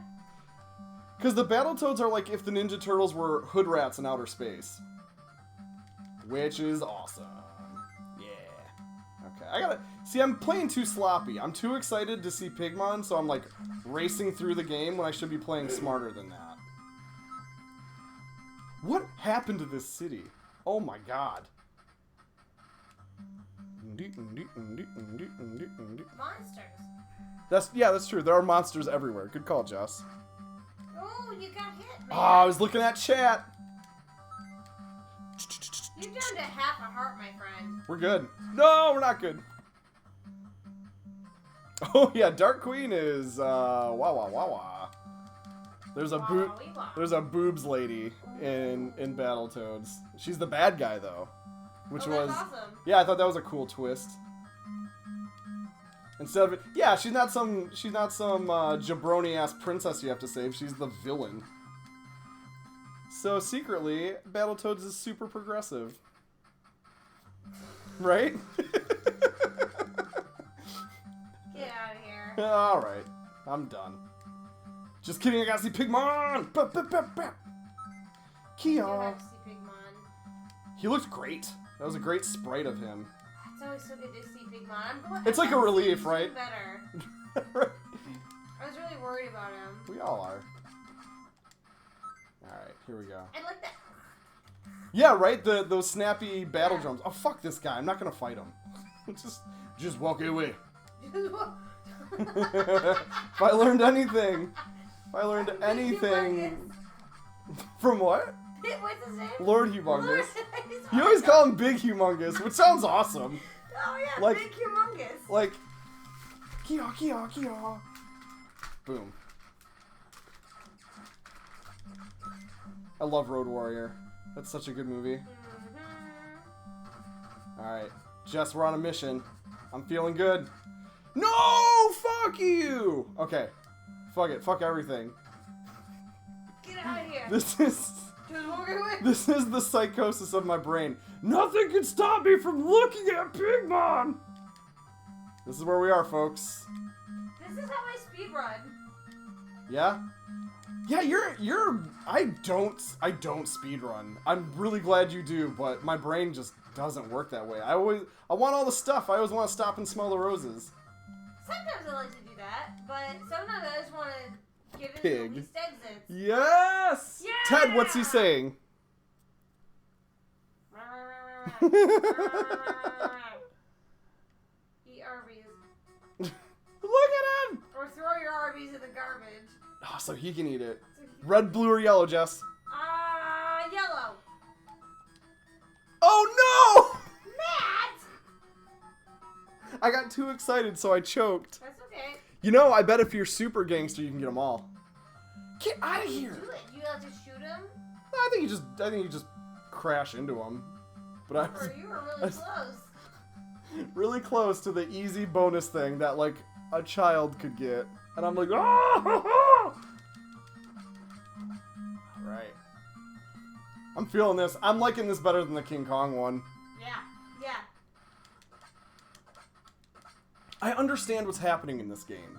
Because the Battletoads are like if the Ninja Turtles were hood rats in outer space. Which is awesome. Yeah. Okay, I gotta... See, I'm playing too sloppy. I'm too excited to see Pigmon, so I'm like racing through the game when I should be playing smarter than that. What happened to this city? Oh my god. Monsters. That's true. There are monsters everywhere. Good call, Jess. Oh, you got hit, man. Oh, I was looking at chat. You're down to half a heart, my friend. We're good. No, we're not good. Oh yeah, Dark Queen is wah wah wah wah. There's a boobs lady in Battletoads. She's the bad guy though, which was awesome. Yeah, I thought that was a cool twist. Instead of it, yeah, she's not some jabroni ass princess you have to save. She's the villain. So secretly, Battletoads is super progressive. Right? Get out of here. Alright. I'm done. Just kidding, I gotta see Pigmon! Kia! He looked great. That was a great sprite of him. It's always so good to see Pigmon. It's like a relief, right? Better. Right. I was really worried about him. We all are. Alright, here we go. I like that. Yeah, right? Those snappy battle drums. Oh, fuck this guy. I'm not gonna fight him. just walk away. If I learned anything. From what? What's his name? Lord Humongous. You always call him Big Humongous, which sounds awesome. Oh yeah, Like- Big Humongous. Like, kia, kia, kia. Boom. I love Road Warrior. That's such a good movie. Alright. Jess, we're on a mission. I'm feeling good. No! Fuck you! Okay. Fuck it. Fuck everything. Get out of here. This is Just walk away. this is the psychosis of my brain. Nothing can stop me from looking at Pigmon! This is where we are, folks. This is how I speedrun. Yeah? Yeah, I don't speedrun. I'm really glad you do, but my brain just doesn't work that way. I want all the stuff. I always want to stop and smell the roses. Sometimes I like to do that, but sometimes I just want to give it Pig. the least exits. Yes! Yeah! Ted, what's he saying? Eat Arby's. Look at him! Or throw your Arby's in the garbage. Oh, so he can eat it. Red, blue, or yellow, Jess? Yellow. Oh no! Matt! I got too excited, so I choked. That's okay. You know, I bet if you're super gangster, you can get them all. Get out of here! Do it. You have to shoot him? I think you just crash into him. But I was Or you were really close. really close to the easy bonus thing that like a child could get, and I'm like, oh! All right. I'm feeling this. I'm liking this better than the King Kong one. Yeah. Yeah. I understand what's happening in this game.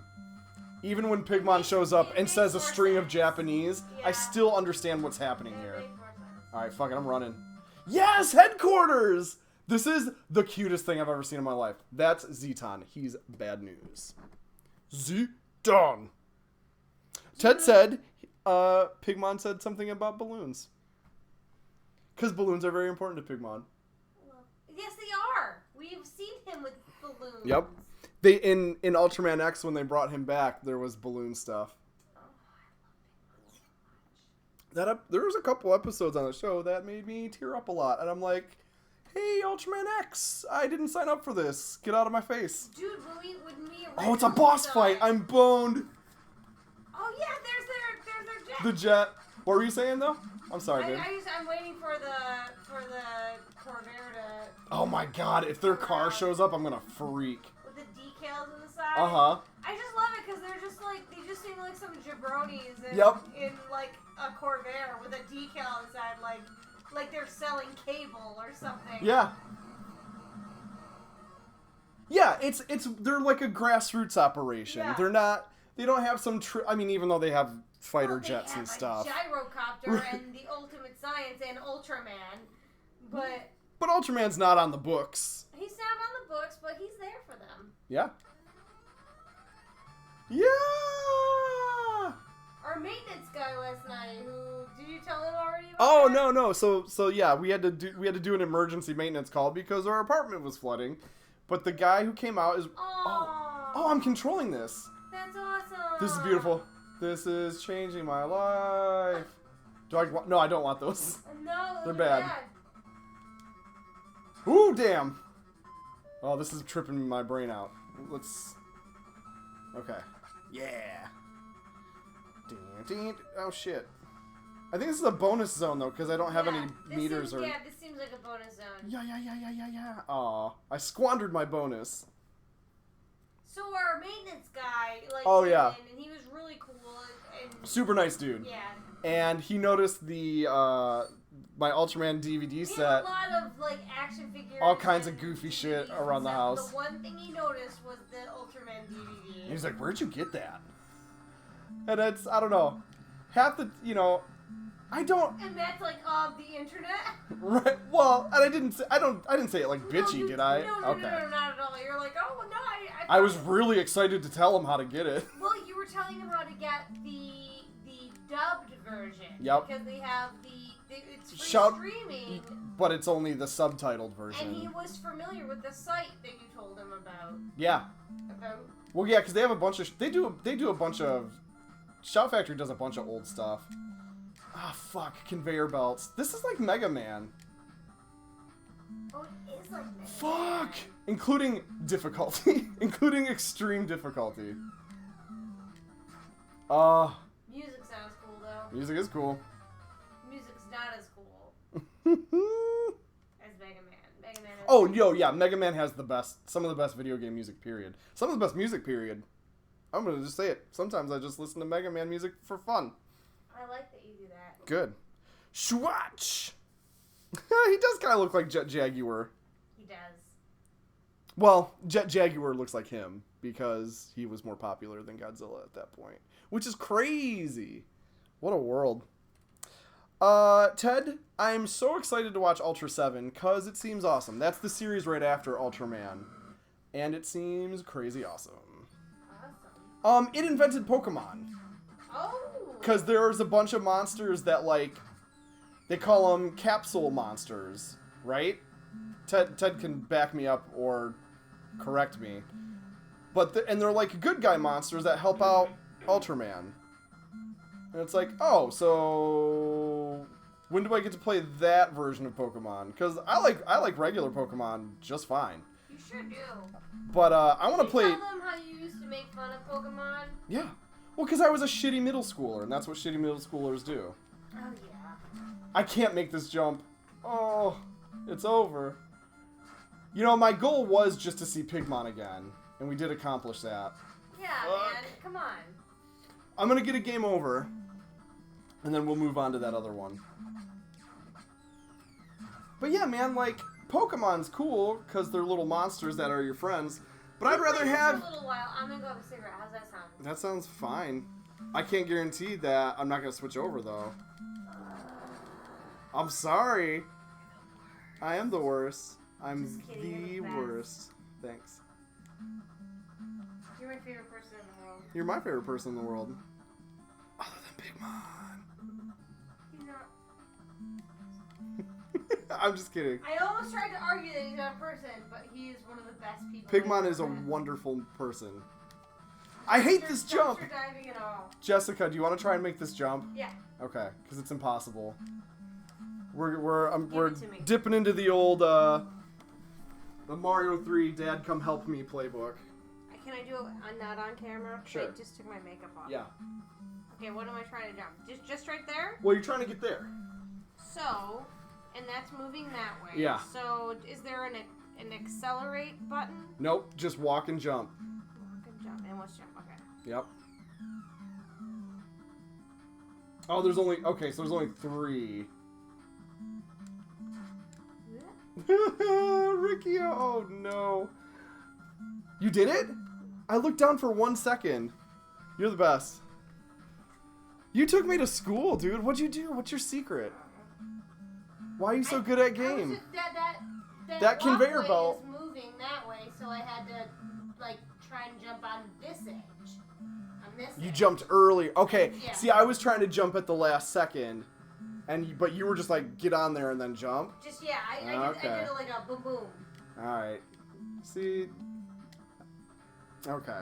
Even when Pigmon shows up and says a string of Japanese, I still understand what's happening here. Alright, fuck it, I'm running. Yes! Headquarters! This is the cutest thing I've ever seen in my life. That's Zeton. He's bad news. Zeton! Ted said, Pigmon said something about balloons. Because balloons are very important to Pigmon. Yes, they are. We've seen him with balloons. Yep. They in Ultraman X, when they brought him back, there was balloon stuff. Oh, I love Pigmon so much. There was a couple episodes on the show that made me tear up a lot. And I'm like, hey, Ultraman X, I didn't sign up for this. Get out of my face. Dude, when we Oh, it's a boss fight. I'm boned. Oh, yeah, there's their jet. The jet. What were you saying, though? I'm sorry, dude. I'm waiting for the Corvair to... Oh, my God. If their car shows up, I'm going to freak. With the decals on the side. Uh-huh. I just love it because they're just like, they just seem like some jabronis in like a Corvair with a decal on the side, like they're selling cable or something. Yeah. Yeah, they're like a grassroots operation. Yeah. They don't have some, even though they have fighter they jets have and stuff. A gyrocopter and the ultimate science and Ultraman, but Ultraman's not on the books. He's not on the books, but he's there for them. Yeah. Yeah. Our maintenance guy last night, did you tell him already about Oh, that? no. So yeah, we had to do an emergency maintenance call because our apartment was flooding. But the guy who came out is Oh, I'm controlling this. That's awesome. This is beautiful. This is changing my life. No, I don't want those. No, they're bad. Ooh, damn. Oh, this is tripping my brain out. Okay. Yeah. Oh, shit. I think this is a bonus zone, though, because I don't have any meters or... Yeah, this seems like a bonus zone. Yeah. Aw. I squandered my bonus. So our maintenance guy, Oh, came yeah. in, and he was really cool. And Super nice dude. Yeah. And he noticed the, my Ultraman DVD set. He had a lot of, action figures. All kinds of goofy shit around the house. The one thing he noticed was the Ultraman DVD. And he's like, where'd you get that? And I don't know. Half the, I don't... And Matt's like, the internet? Right, well, and I didn't say it bitchy, did I? No, okay. No, not at all. You're like, oh, no, I was really excited to tell him how to get it. Well, you were telling him how to get the dubbed version. Yep. Because they have it's free streaming. But it's only the subtitled version. And he was familiar with the site that you told him about. Yeah. Well, yeah, because they have a bunch of... They do a bunch of... Shout Factory does a bunch of old stuff. Ah, fuck. Conveyor belts. This is like Mega Man. Oh, it is like Mega Man. Fuck! Including difficulty. Including extreme difficulty. Music sounds cool, though. Music is cool. Music's not as cool as Mega Man. Mega Man is Yeah, Mega Man has some of the best video game music, period. Some of the best music, period. I'm gonna just say it. Sometimes I just listen to Mega Man music for fun. I like that you do that. Good. Schwatch! He does kind of look like Jet Jaguar. He does. Well, Jet Jaguar looks like him because he was more popular than Godzilla at that point. Which is crazy. What a world. Ted, I'm so excited to watch Ultra 7 because it seems awesome. That's the series right after Ultraman. And it seems crazy awesome. It invented Pokemon. Oh! Because there's a bunch of monsters that, they call them capsule monsters, right? Ted can back me up or correct me. And they're like good guy monsters that help out Ultraman. And it's like, oh, so when do I get to play that version of Pokemon? Because I like regular Pokemon just fine. You sure do. But I want to play... Tell them how you used to make fun of Pokemon? Yeah. Well, because I was a shitty middle schooler, and that's what shitty middle schoolers do. Oh, yeah. I can't make this jump. Oh, it's over. My goal was just to see Pigmon again, and we did accomplish that. Yeah, Fuck. man. Come on. I'm going to get a game over, and then we'll move on to that other one. But yeah, man, Pokemon's cool, because they're little monsters that are your friends. But I'd rather have... For a little while. I'm gonna go have a cigarette. How's that sound? That sounds fine. I can't guarantee that I'm not gonna switch over though. I'm sorry. I am the worst. I'm the worst. Thanks. You're my favorite person in the world. You're my favorite person in the world. Other than Pigmon. He's not. I'm just kidding. I almost tried to argue that he's not a person, but he is one of the best people. Pigmon is a wonderful person. I hate this jump. Diving at all. Jessica, do you want to try and make this jump? Yeah. Okay, because it's impossible. We're it to me. dipping into the old the Mario 3 Dad Come Help Me playbook. Can I do it not on camera? Sure. I just took my makeup off. Yeah. Okay, what am I trying to jump? Just right there? Well, you're trying to get there. So, and that's moving that way. Yeah. So, is there an accelerate button? Nope, just walk and jump. Walk and jump. And let's jump. Okay. Yep. Oh, there's only... Okay, so there's only 3. Ricky, oh no. You did it? I looked down for 1 second. You're the best. You took me to school, dude. What'd you do? What's your secret? Why are you so good at game? That conveyor belt is moving that way, so I had to like try and jump on this edge. On this You edge. jumped early. Okay. Yeah. See, I was trying to jump at the last second, but you were just like, get on there and then jump. Just I Okay. did it like a boom boom. All right. See. Okay.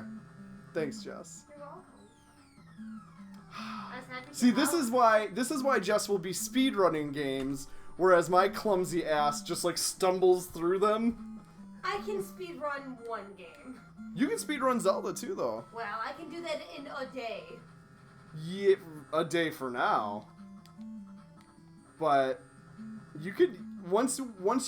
Thanks, Jess. You're welcome. I was happy to See, this help. is why Jess will be speedrunning games, whereas my clumsy ass just like stumbles through them. I can speed run one game. You can speedrun Zelda too, though. Well, I can do that in a day. Yeah, a day for now. But you could once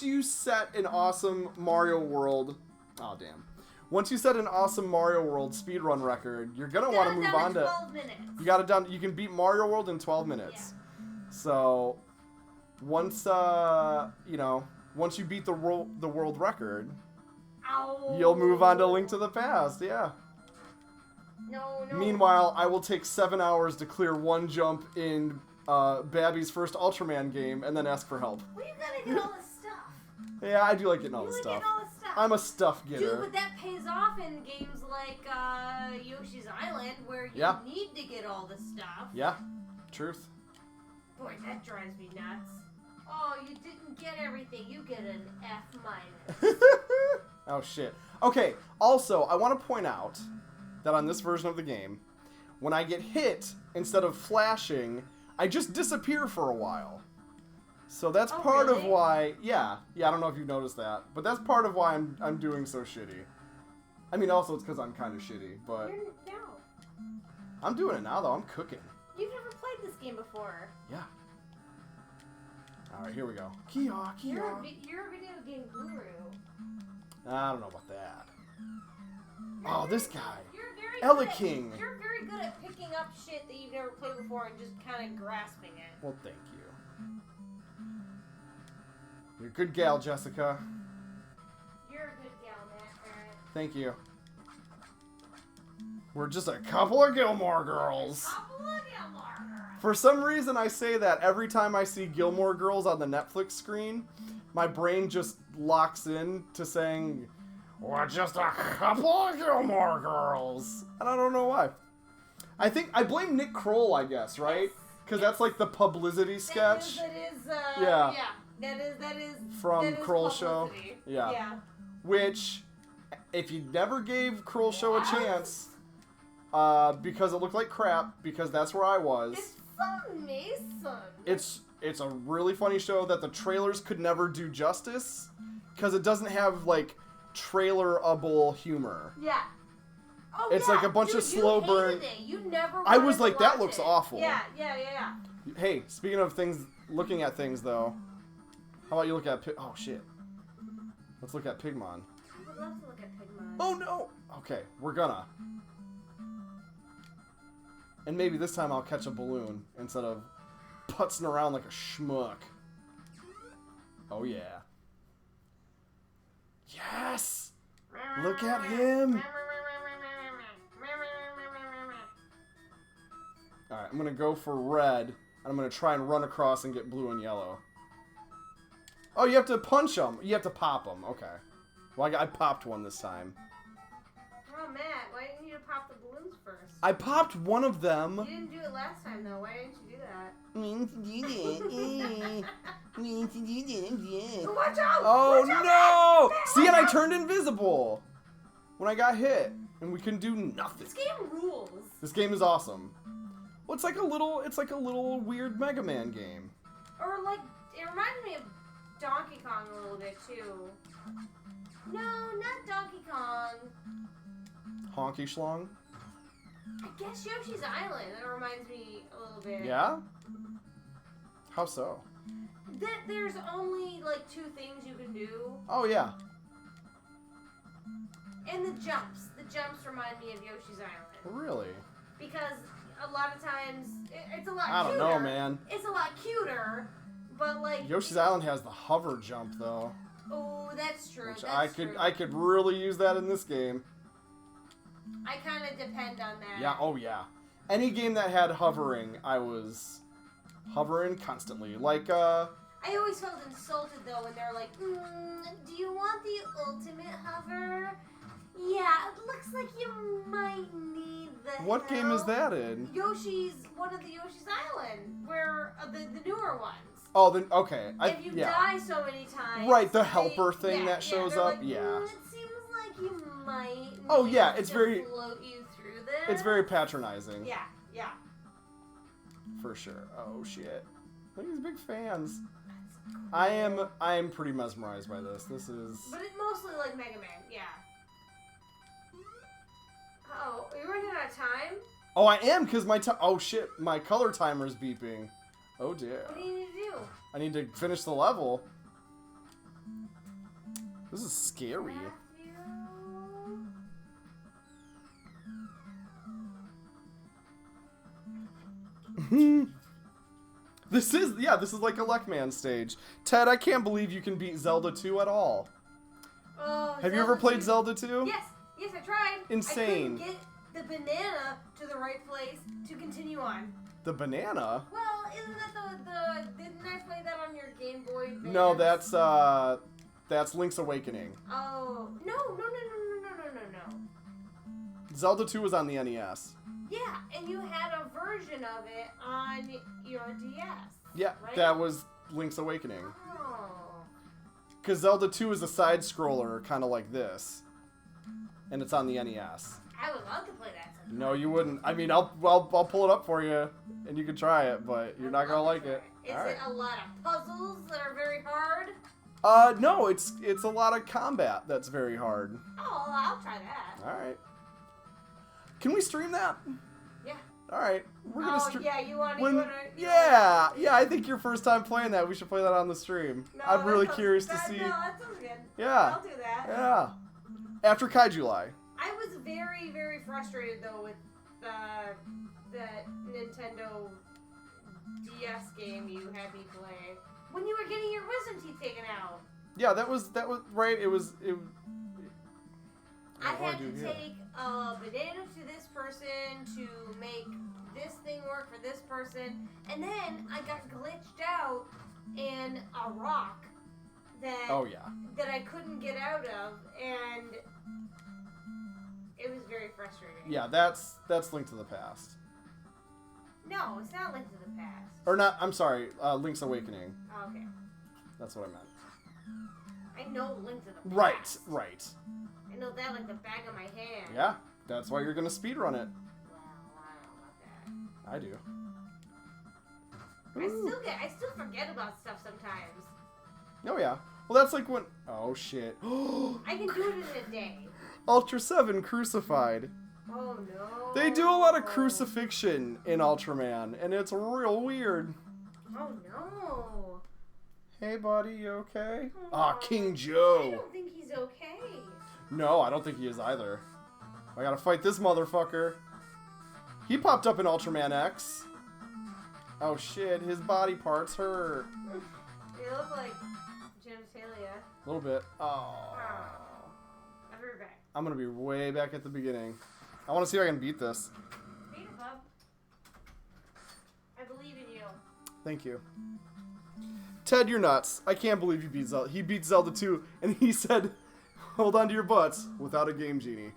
you set an awesome Mario World. Oh damn. Once you set an awesome Mario World speedrun record, you're gonna want to move on to. 12 minutes. You got it done. You can beat Mario World in 12 minutes. Yeah. So once once you beat the world record, Ow. you'll move on to Link to the Past. Yeah. No. Meanwhile, I will take 7 hours to clear one jump in Babby's first Ultraman game, and then ask for help. Well, you gotta get all this stuff. Yeah, I do like getting all You this like stuff. getting all this stuff. I'm a stuff getter. Dude, but that pays off in games like Yoshi's Island, where you need to get all the stuff. Yeah, truth. Boy, that drives me nuts. Oh, you didn't get everything. You get an F minus. Oh shit. Okay. Also, I want to point out that on this version of the game, when I get hit, instead of flashing, I just disappear for a while. So that's part of why. Yeah. I don't know if you've noticed that, but that's part of why I'm doing so shitty. I mean, also it's because I'm kind of shitty, but No. I'm doing it now though. I'm cooking. You've never played this game before. Yeah. All right, here we go. Kia. You're a video game guru. I don't know about that. Oh, this guy. You're very Ella good at- King. You're very good at picking up shit that you've never played before and just kind of grasping it. Well, thank you. You're a good gal, Jessica. You're a good gal, Matt Parrott. Thank you. We're just a couple of Gilmore Girls. Couple of Gilmore Girls. For some reason, I say that every time I see Gilmore Girls on the Netflix screen, my brain just locks in to saying, we're just a couple of Gilmore Girls. And I don't know why. I blame Nick Kroll, I guess, right? Because that's like the publicity sketch. That is, Yeah. That is From that is Kroll Show. publicity. Yeah. Which, if you never gave Kroll Show a chance, because it looked like crap, because that's where I was. It's amazing. It's a really funny show that the trailers could never do justice, because it doesn't have, like, trailer-able humor. Yeah. Oh, It's like a bunch of slow burn. You never I was wanted to like, that watch looks it. awful. Yeah. Hey, speaking of things, looking at things, though, how about you look at oh, shit. Let's look at Pigmon. I would love to look at Pigmon. Oh, no! Okay, we're gonna. And maybe this time I'll catch a balloon instead of putzing around like a schmuck. Oh, yeah. Yes! Look at him. Alright, I'm gonna go for red, and I'm gonna try and run across and get blue and yellow. Oh, you have to punch them. You have to pop them. Okay. Well, I popped one this time. Oh, Matt, why didn't you pop the balloons first? I popped one of them. You didn't do it last time, though. Why didn't you do that? Watch out! Oh, Watch out, no! Matt! See, and Watch I out! turned invisible when I got hit, and we couldn't do nothing. This game rules. This game is awesome. Well, it's like a little weird Mega Man game. Or, like, it reminds me of Donkey Kong a little bit, too. No, not Donkey Kong. Honky Schlong? I guess Yoshi's Island. That reminds me a little bit. Yeah? How so? That there's only, like, 2 things you can do. Oh, yeah. And the jumps. The jumps remind me of Yoshi's Island. Really? Because a lot of times, it's a lot I cuter. don't know, man. It's a lot cuter, but, like... Yoshi's Island has the hover jump, though. Oh, that's true. Which That's I could really use that in this game. I kind of depend on that. Yeah, oh yeah. Any game that had hovering, I was hovering constantly. Like, I always felt insulted, though, when they're like, do you want the ultimate hover? Yeah, it looks like you might need the what game is that in? One of the Yoshi's Island, where, the newer ones. Oh, then, okay. If you die so many times... Right, the helper thing that shows up, like, yeah. It seems like you might Oh, yeah, need it's to very... float you through this. It's very patronizing. Yeah, yeah. For sure. Oh, shit. Look at these big fans. I am pretty mesmerized by this. This is... But it's mostly like Mega Man, yeah. Oh, are you running out of time? Oh, I am, because oh, shit. My color timer's beeping. Oh, dear. What do you need to do? I need to finish the level. This is scary. This is like a Luckman stage. Ted, I can't believe you can beat Zelda 2 at all. Oh, Have you ever played Zelda 2? Yes, I tried. Insane. I couldn't get the banana to the right place to continue on. The banana? Well, isn't that didn't I play that on your Game Boy Advance? No, that's Link's Awakening. Oh, no. Zelda 2 was on the NES. Yeah, and you had a version of it on your DS. Yeah, right? that was Link's Awakening. Oh. Because Zelda 2 is a side-scroller, kind of like this. And it's on the NES. I would love to play that sometime. No, you wouldn't. I mean, I'll pull it up for you, and you can try it, but you're not gonna like it. Is it a lot of puzzles that are very hard? No, it's a lot of combat that's very hard. Oh, I'll try that. All right. Can we stream that? Yeah. All right. We're gonna stream. Yeah, you want Yeah, I think your first time playing that, we should play that on the stream. No, I'm really curious to see. No, that sounds good. Yeah. I'll do that. Yeah. After Kaijuly. I was very, very frustrated though with the Nintendo DS game you had me play when you were getting your wisdom teeth taken out. Yeah, that was right. I had to take a banana to this person to make this thing work for this person, and then I got glitched out in a rock that that I couldn't get out of, and it was very frustrating. Yeah, that's Link to the Past. No, it's not Link to the Past. Or not, I'm sorry, Link's Awakening. Oh, okay. That's what I meant. I know Link to the Past. Right. I know that like the back of my hand. Yeah, that's why you're gonna speedrun it. Well, I don't know about that. I do. I still forget about stuff sometimes. Oh yeah. Well, that's like when... Oh, shit. I can do it in a day. Ultra 7 Crucified. Oh, no. They do a lot of crucifixion in Ultraman, and it's real weird. Oh, no. Hey, buddy, you okay? Aw, King I Joe. don't think he's okay. No, I don't think he is either. I gotta fight this motherfucker. He popped up in Ultraman X. Oh, shit. His body parts hurt. They look like genitalia. A little bit. Oh. I'll be right back. I'm gonna be way back at the beginning. I want to see if I can beat this. Beat it, bub. I believe in you. Thank you. Ted, you're nuts. I can't believe you beat Zelda. He beat Zelda 2, and he said, hold on to your butts without a Game Genie.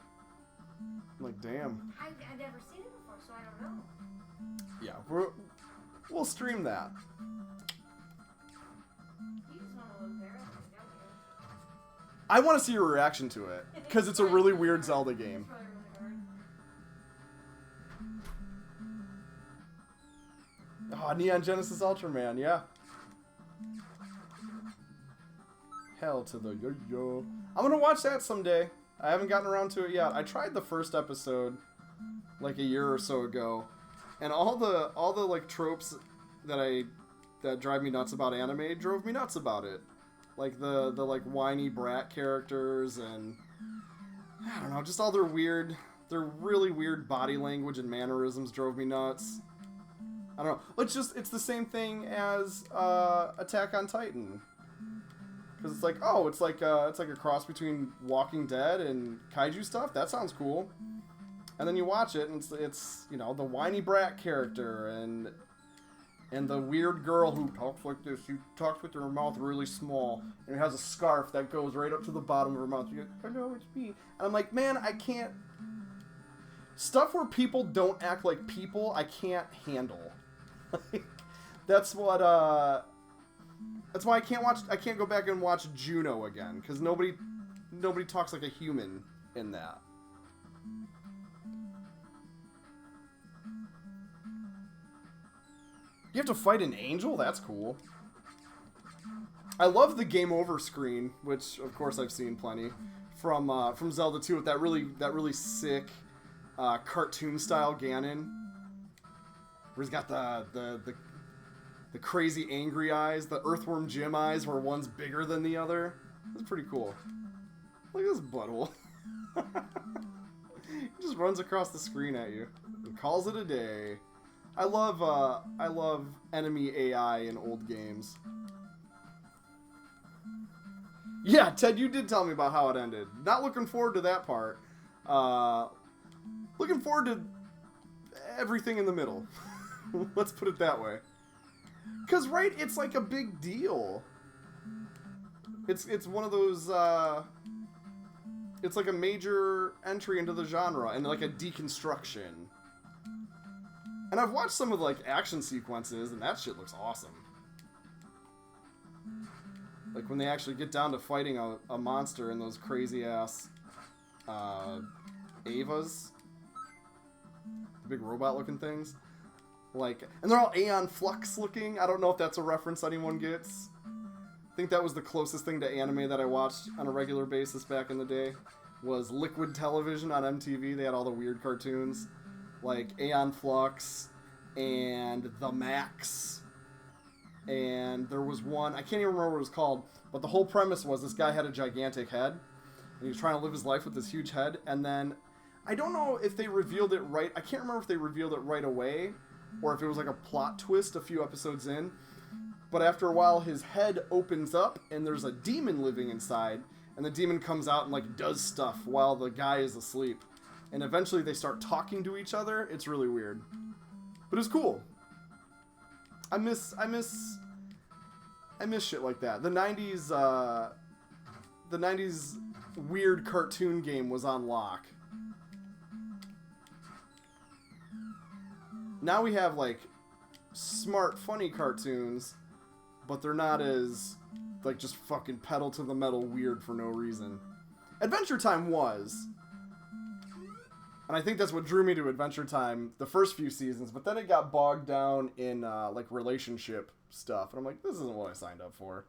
I'm like, damn. I've never seen it before, so I don't know. Yeah, we'll stream that. You just want to look there, don't you? I want to see your reaction to it, because it's a really weird Zelda game. It's really, really hard. Oh, Neon Genesis Ultraman, yeah. Hell to the yo-yo. I'm gonna watch that someday. I haven't gotten around to it yet. I tried the first episode like a year or so ago, and all the like tropes that drive me nuts about anime drove me nuts about it. Like the like whiny brat characters, and I don't know, just all their really weird body language and mannerisms drove me nuts. I don't know. It's the same thing as Attack on Titan. Because it's like, oh, it's like a cross between Walking Dead and kaiju stuff. That sounds cool. And then you watch it, and it's you know, the whiny brat character and the weird girl who talks like this. She talks with her mouth really small, and it has a scarf that goes right up to the bottom of her mouth. You go, hello, it's me. And I'm like, man, I can't. Stuff where people don't act like people, I can't handle. Like, that's what. That's why I can't go back and watch Juno again, because nobody talks like a human in that. You have to fight an angel? That's cool. I love the game over screen, which of course I've seen plenty from Zelda 2 with that really sick cartoon style Ganon, where he's got the crazy angry eyes, the Earthworm Jim eyes, where one's bigger than the other. That's pretty cool. Look at this butthole. He just runs across the screen at you and calls it a day. I love enemy AI in old games. Yeah, Ted, you did tell me about how it ended. Not looking forward to that part. Looking forward to everything in the middle. Let's put it that way. Because, right, it's like a big deal. It's one of those, it's like a major entry into the genre and like a deconstruction. And I've watched some of the, like, action sequences, and that shit looks awesome. Like, when they actually get down to fighting a monster in those crazy-ass, Avas. The big robot-looking things. Like, and they're all Aeon Flux looking. I don't know if that's a reference anyone gets. I think that was the closest thing to anime that I watched on a regular basis back in the day. Was Liquid Television on MTV. They had all the weird cartoons. Like Aeon Flux and The Max. And there was one, I can't even remember what it was called, but the whole premise was this guy had a gigantic head. And he was trying to live his life with this huge head. And then, I don't know if they revealed it right. I can't remember if they revealed it right away, or if it was like a plot twist a few episodes in. But after a while, his head opens up, and there's a demon living inside. And the demon comes out and like does stuff while the guy is asleep. And eventually they start talking to each other. It's really weird. But it's cool. I miss shit like that. The 90s weird cartoon game was on lock. Now we have like smart, funny cartoons, but they're not as like just fucking pedal to the metal weird for no reason. Adventure Time was. And I think that's what drew me to Adventure Time the first few seasons, but then it got bogged down in like relationship stuff. And I'm like, this isn't what I signed up for.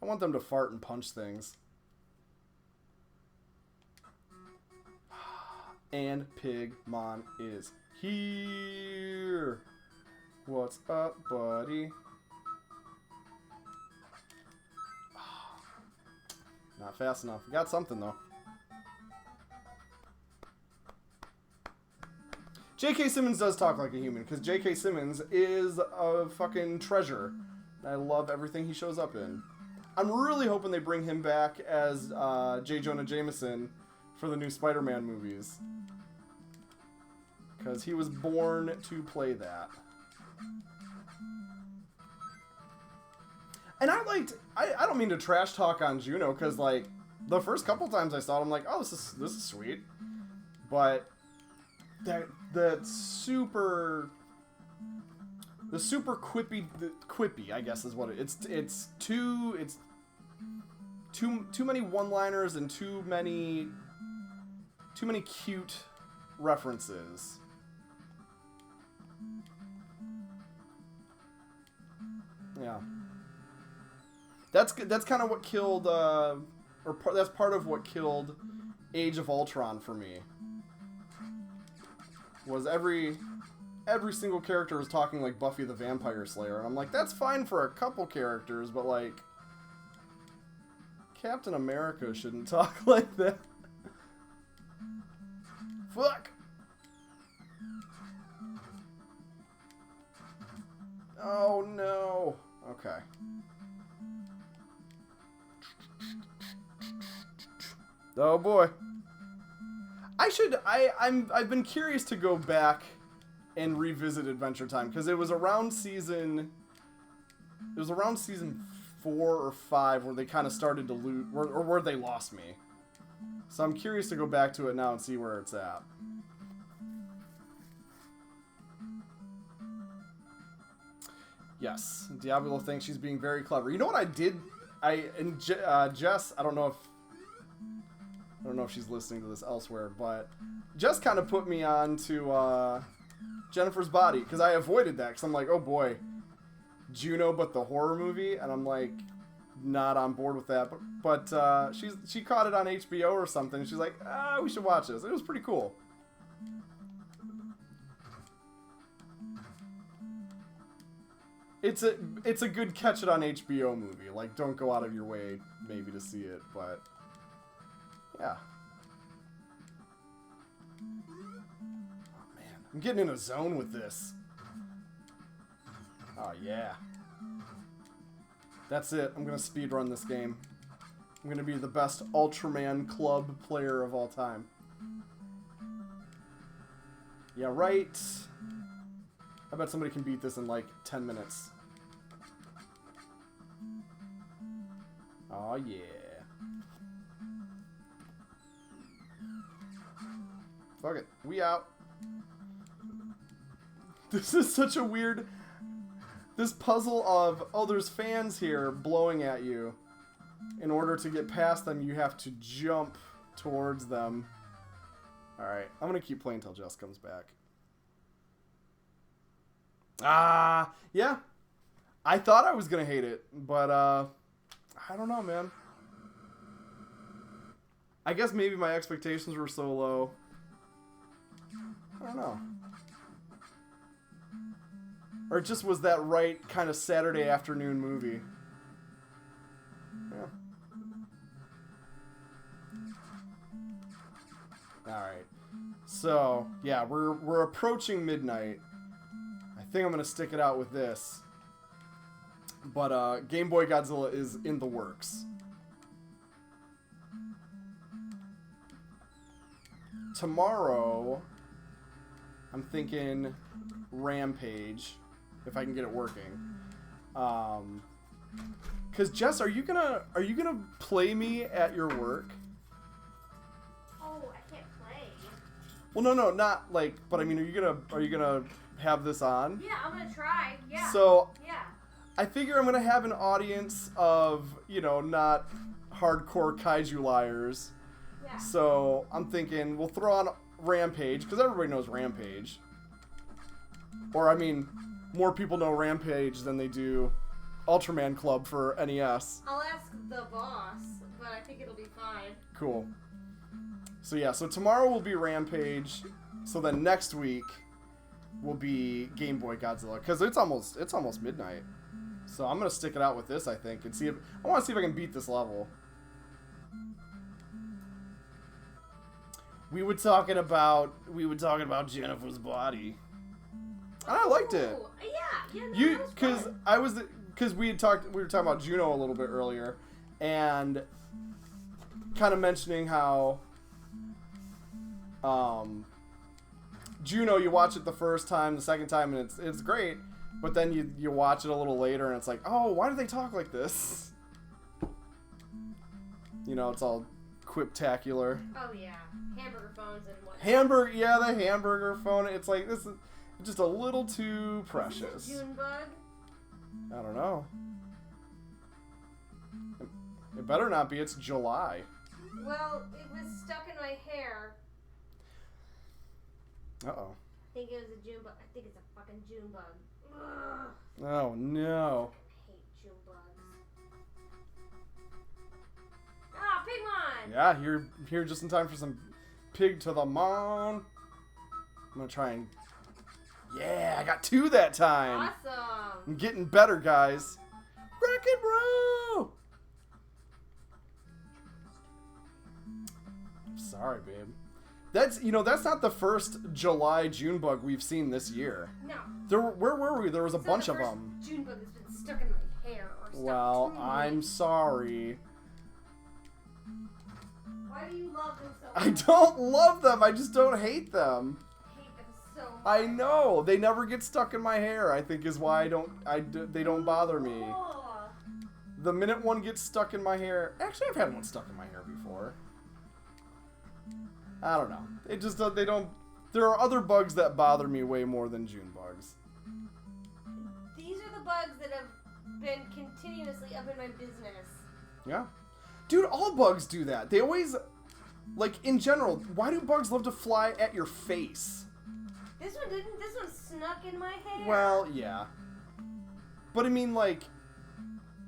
I want them to fart and punch things. And Pigmon is here. What's up, buddy? Not fast enough. We got something, though. J.K. Simmons does talk like a human, because J.K. Simmons is a fucking treasure. I love everything he shows up in. I'm really hoping they bring him back as J. Jonah Jameson for the new Spider-Man movies. Because he was born to play that. And I don't mean to trash talk on Juno, because, like, the first couple times I saw it, I'm like, oh, this is sweet. But the super quippy, I guess is what it's too many one-liners and too many cute references. Yeah. That's kind of what killed that's part of what killed Age of Ultron for me. Was every single character was talking like Buffy the Vampire Slayer, and I'm like, that's fine for a couple characters, but like Captain America shouldn't talk like that. Fuck. Oh no. Okay. Oh boy. I've been curious to go back and revisit Adventure Time, because it was around season 4 or 5 where they kind of started to lose, or where they lost me. So I'm curious to go back to it now and see where it's at. Yes, Diablo thinks she's being very clever. You know what I did? Jess, I don't know if she's listening to this elsewhere, but Jess kind of put me on to Jennifer's Body, because I avoided that, because I'm like, oh boy, Juno but the horror movie, and I'm like not on board with that. But she caught it on HBO or something. She's like, we should watch this. It was pretty cool. It's a good catch it on HBO movie. Like, don't go out of your way maybe to see it, but yeah. Oh man, I'm getting in a zone with this. Oh yeah. That's it. I'm gonna speedrun this game. I'm gonna be the best Ultraman Club player of all time. Yeah, right. I bet somebody can beat this in like 10 minutes. Oh yeah. Fuck it. We out. This is such a weird... This puzzle of, oh, there's fans here blowing at you. In order to get past them, you have to jump towards them. Alright, I'm gonna keep playing until Jess comes back. Yeah. I thought I was gonna hate it, but, I don't know, man. I guess maybe my expectations were so low. I don't know. Or it just was that right kind of Saturday afternoon movie. Yeah. Alright. So, yeah, we're approaching midnight. I think I'm going to stick it out with this. But Game Boy Godzilla is in the works. Tomorrow, I'm thinking Rampage, if I can get it working. Cause Jess, are you gonna play me at your work? Oh, I can't play. Well, no, not like. But I mean, are you gonna have this on? Yeah, I'm gonna try. Yeah. So. Yeah. I figure I'm gonna have an audience of, not hardcore kaiju liars. Yeah. So I'm thinking we'll throw on Rampage, because everybody knows Rampage. Or I mean, more people know Rampage than they do Ultraman Club for NES. I'll ask the boss, but I think it'll be fine. Cool. So yeah, so tomorrow will be Rampage. So then next week will be Game Boy Godzilla, because it's almost midnight. So I'm gonna stick it out with this, I think, and I want to see if I can beat this level. We were talking about Jennifer's Body, and I liked it. Yeah, Because we were talking about Juno a little bit earlier, and kind of mentioning how Juno, you watch it the first time, the second time, and it's great. But then you watch it a little later, and it's like, oh, why do they talk like this? You know, it's all quiptacular. Oh yeah, hamburger phones and what? The hamburger phone. It's like, this is just a little too precious. Is this a June bug? I don't know. It better not be. It's July. Well, it was stuck in my hair. Uh-oh. I think it was a June bug. I think it's a fucking June bug. Ugh. Oh, no. I hate June bugs. Ah, Pigmon! Yeah, you're here just in time for some pig to the moon. I'm gonna try and... Yeah, I got 2 that time. Awesome. I'm getting better, guys. Rock and roll! Sorry, babe. That's not the first July June bug we've seen this year. No. Where were we? There was a bunch of them. June bug has been stuck in my hair or stuck Well, to me. I'm sorry. Why do you love them so I much? don't love them. I just don't hate them. I hate them so much. I know. They never get stuck in my hair, I think is why they don't bother me. Oh. The minute one gets stuck in my hair... Actually, I've had one stuck in my hair before. I don't know. It just, they don't... There are other bugs that bother me way more than June bugs. These are the bugs that have been continuously up in my business. Yeah. Dude, all bugs do that. They always... Like, in general, why do bugs love to fly at your face? This one didn't. This one snuck in my hair. Well, yeah. But I mean, like...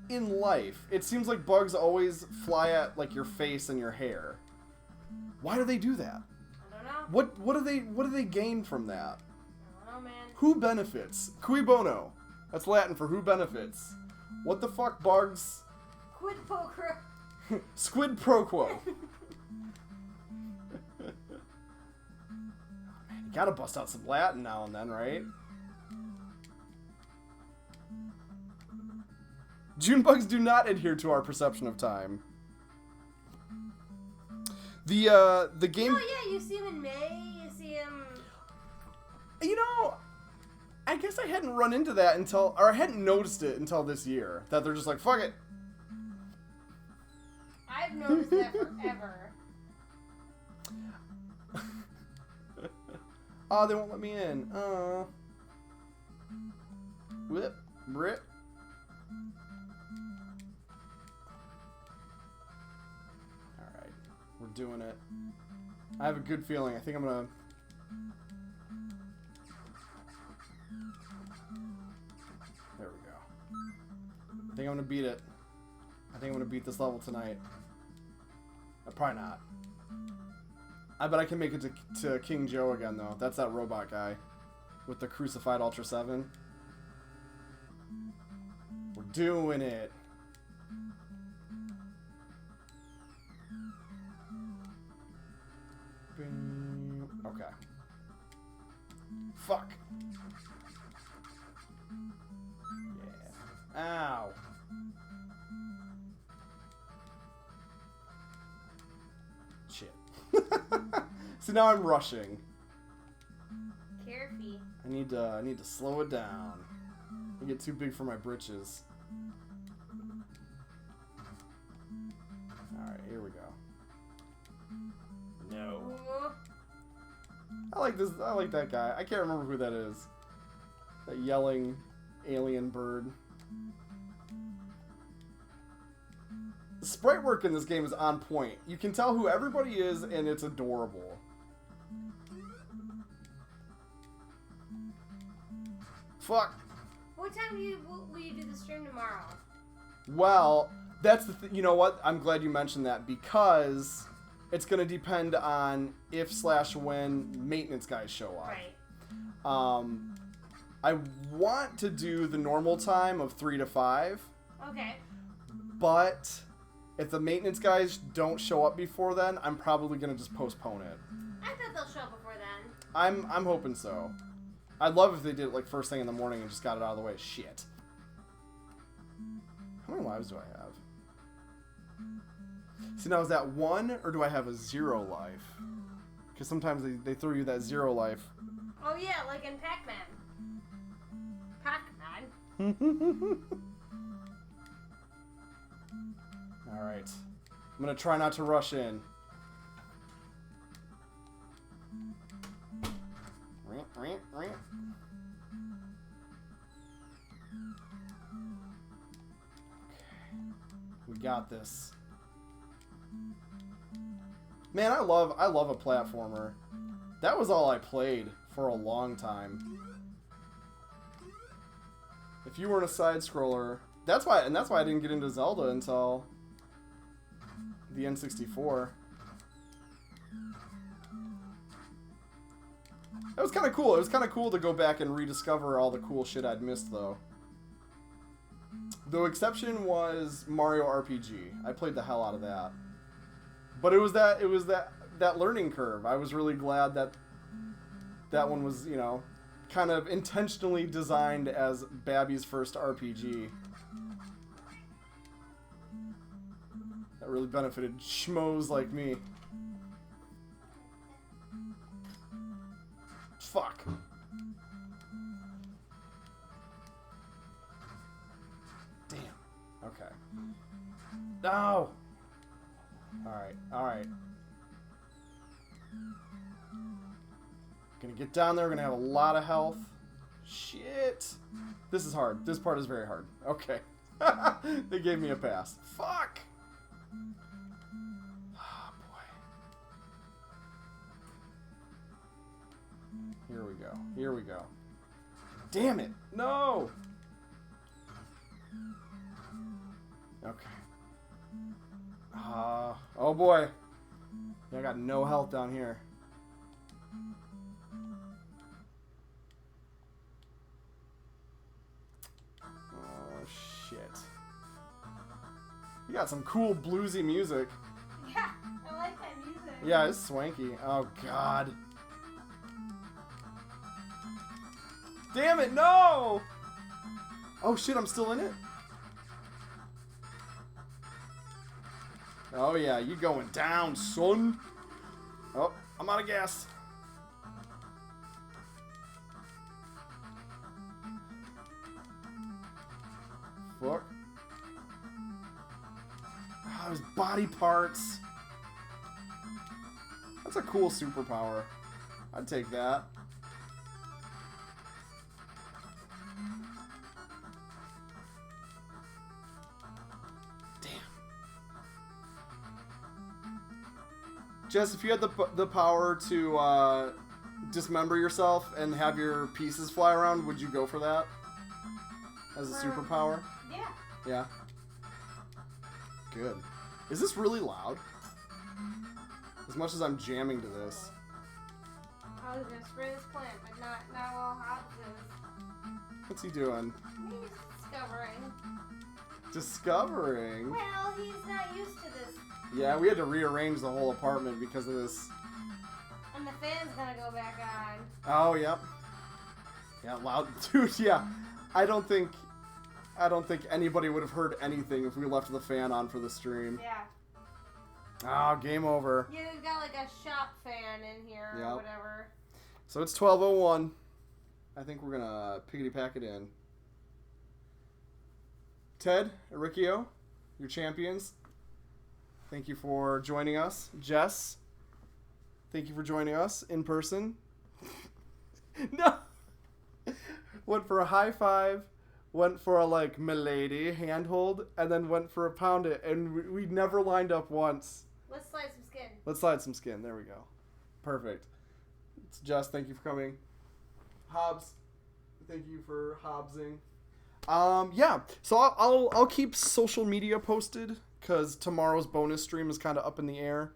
In life, it seems like bugs always fly at, like, your face and your hair. Why do they do that? I don't know. What do they gain from that? I don't know, man. Who benefits? Cui bono. That's Latin for who benefits. What the fuck, bugs? Quid pro quo. Squid pro quo. Man, you gotta bust out some Latin now and then, right? June bugs do not adhere to our perception of time. The game... Oh, yeah, you see him in May, you see him... You know, I guess I hadn't run into that until... Or I hadn't noticed it until this year. That they're just like, fuck it. I've noticed that forever. Oh, they won't let me in. Whip. Brit. Alright. We're doing it. I have a good feeling. I think I'm gonna... There we go. I think I'm gonna beat it. I think I'm gonna beat this level tonight. Probably not. I bet I can make it to King Joe again, though. That's that robot guy with the crucified Ultra 7. We're doing it. Okay. Fuck. Yeah. Ow. Shit. See, now I'm rushing. Carefree. I need to slow it down. I get too big for my britches. Alright, here we go. No. I like this. I like that guy. I can't remember who that is. That yelling alien bird. The sprite work in this game is on point. You can tell who everybody is, and it's adorable. Fuck. What time will you do the stream tomorrow? Well, that's the you know what? I'm glad you mentioned that because it's going to depend on if/when maintenance guys show up. Right. I want to do the normal time of 3 to 5. Okay. But if the maintenance guys don't show up before then, I'm probably going to just postpone it. I thought they'll show up before then. I'm hoping so. I'd love if they did it like first thing in the morning and just got it out of the way. Shit. How many lives do I have? See, now is that 1 or do I have a 0 life? Because sometimes they throw you that 0 life. Oh yeah, like in Pac-Man. Pac-Man. Alright. I'm going to try not to rush in. We got this. Man, I love a platformer. That was all I played for a long time. If you weren't a side scroller, that's why I didn't get into Zelda until the N64. That was kind of cool. It was kind of cool to go back and rediscover all the cool shit I'd missed, though. The exception was Mario RPG. I played the hell out of that. But it was that learning curve. I was really glad that one was, you know, kind of intentionally designed as Babby's first RPG. That really benefited schmoes like me. Fuck. Damn. Okay. No! Alright, alright. Gonna get down there, we're gonna have a lot of health. Shit! This is hard. This part is very hard. Okay. They gave me a pass. Fuck! Oh, boy. Here we go. Here we go. Damn it! No! Okay. Oh boy. I got no health down here. Oh shit. You got some cool bluesy music. Yeah, I like that music. Yeah, it's swanky. Oh god. Damn it, no! Oh shit, I'm still in it? Oh yeah, you going down, son. Oh, I'm out of gas. Fuck. Oh, those body parts. That's a cool superpower. I'd take that. Jess, if you had the power to dismember yourself and have your pieces fly around, would you go for that? As a superpower? Yeah. Yeah. Good. Is this really loud? As much as I'm jamming to this. I was gonna spray this plant, but not while Hobbs is. What's he doing? He's discovering. Discovering? Well, he's not used to this. Yeah, we had to rearrange the whole apartment because of this. And the fan's gonna go back on. Oh, yep. Yeah, loud. Dude, yeah. I don't think anybody would have heard anything if we left the fan on for the stream. Yeah. Oh, game over. Yeah, we've got like a shop fan in here or whatever. So it's 12:01. I think we're gonna piggity pack it in. Ted, Riccio, your champions. Thank you for joining us. Jess, thank you for joining us in person. No! Went for a high five, went for a, like, milady handhold, and then went for a pound it, and we never lined up once. Let's slide some skin. Let's slide some skin. There we go. Perfect. It's Jess, thank you for coming. Hobbs, thank you for hobbsing. Yeah, so I'll keep social media posted, because tomorrow's bonus stream is kind of up in the air.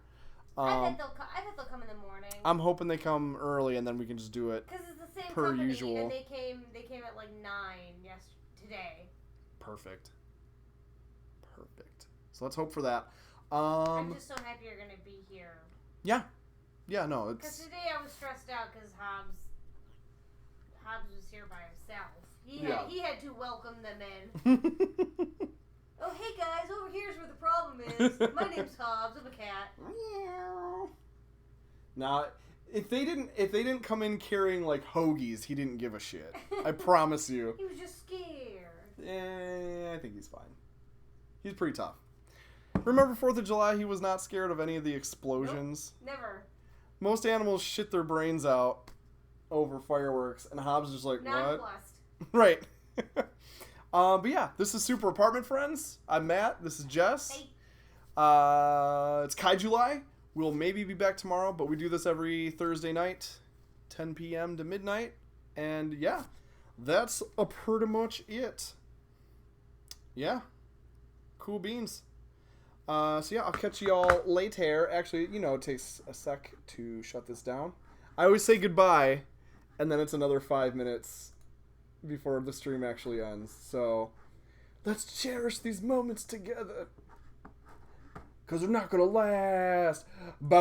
I bet they'll come in the morning. I'm hoping they come early, and then we can just do it. Because it's the same per company, usual. and they came at like 9 today. Perfect. So let's hope for that. I'm just so happy you're gonna be here. Yeah, no, it's. Because today I was stressed out because Hobbs was here by himself. He had to welcome them in. Oh, hey guys, over here's where the problem is. My name's Hobbs. I'm a cat. Now, If they didn't come in carrying like hoagies, he didn't give a shit. I promise you. He was just scared. I think he's fine. He's pretty tough. Remember 4th of July, he was not scared of any of the explosions. Nope, never. Most animals shit their brains out over fireworks, and Hobbs is just like, Nonplussed. what? Right. But yeah, this is Super Apartment Friends. I'm Matt. This is Jess. Hey. It's Kaijuly. We'll maybe be back tomorrow, but we do this every Thursday night, 10 p.m. to midnight. And yeah, that's pretty much it. Yeah. Cool beans. So yeah, I'll catch y'all later. Actually, it takes a sec to shut this down. I always say goodbye, and then it's another 5 minutes before the stream actually ends. So let's cherish these moments together, because they're not going to last. Bye.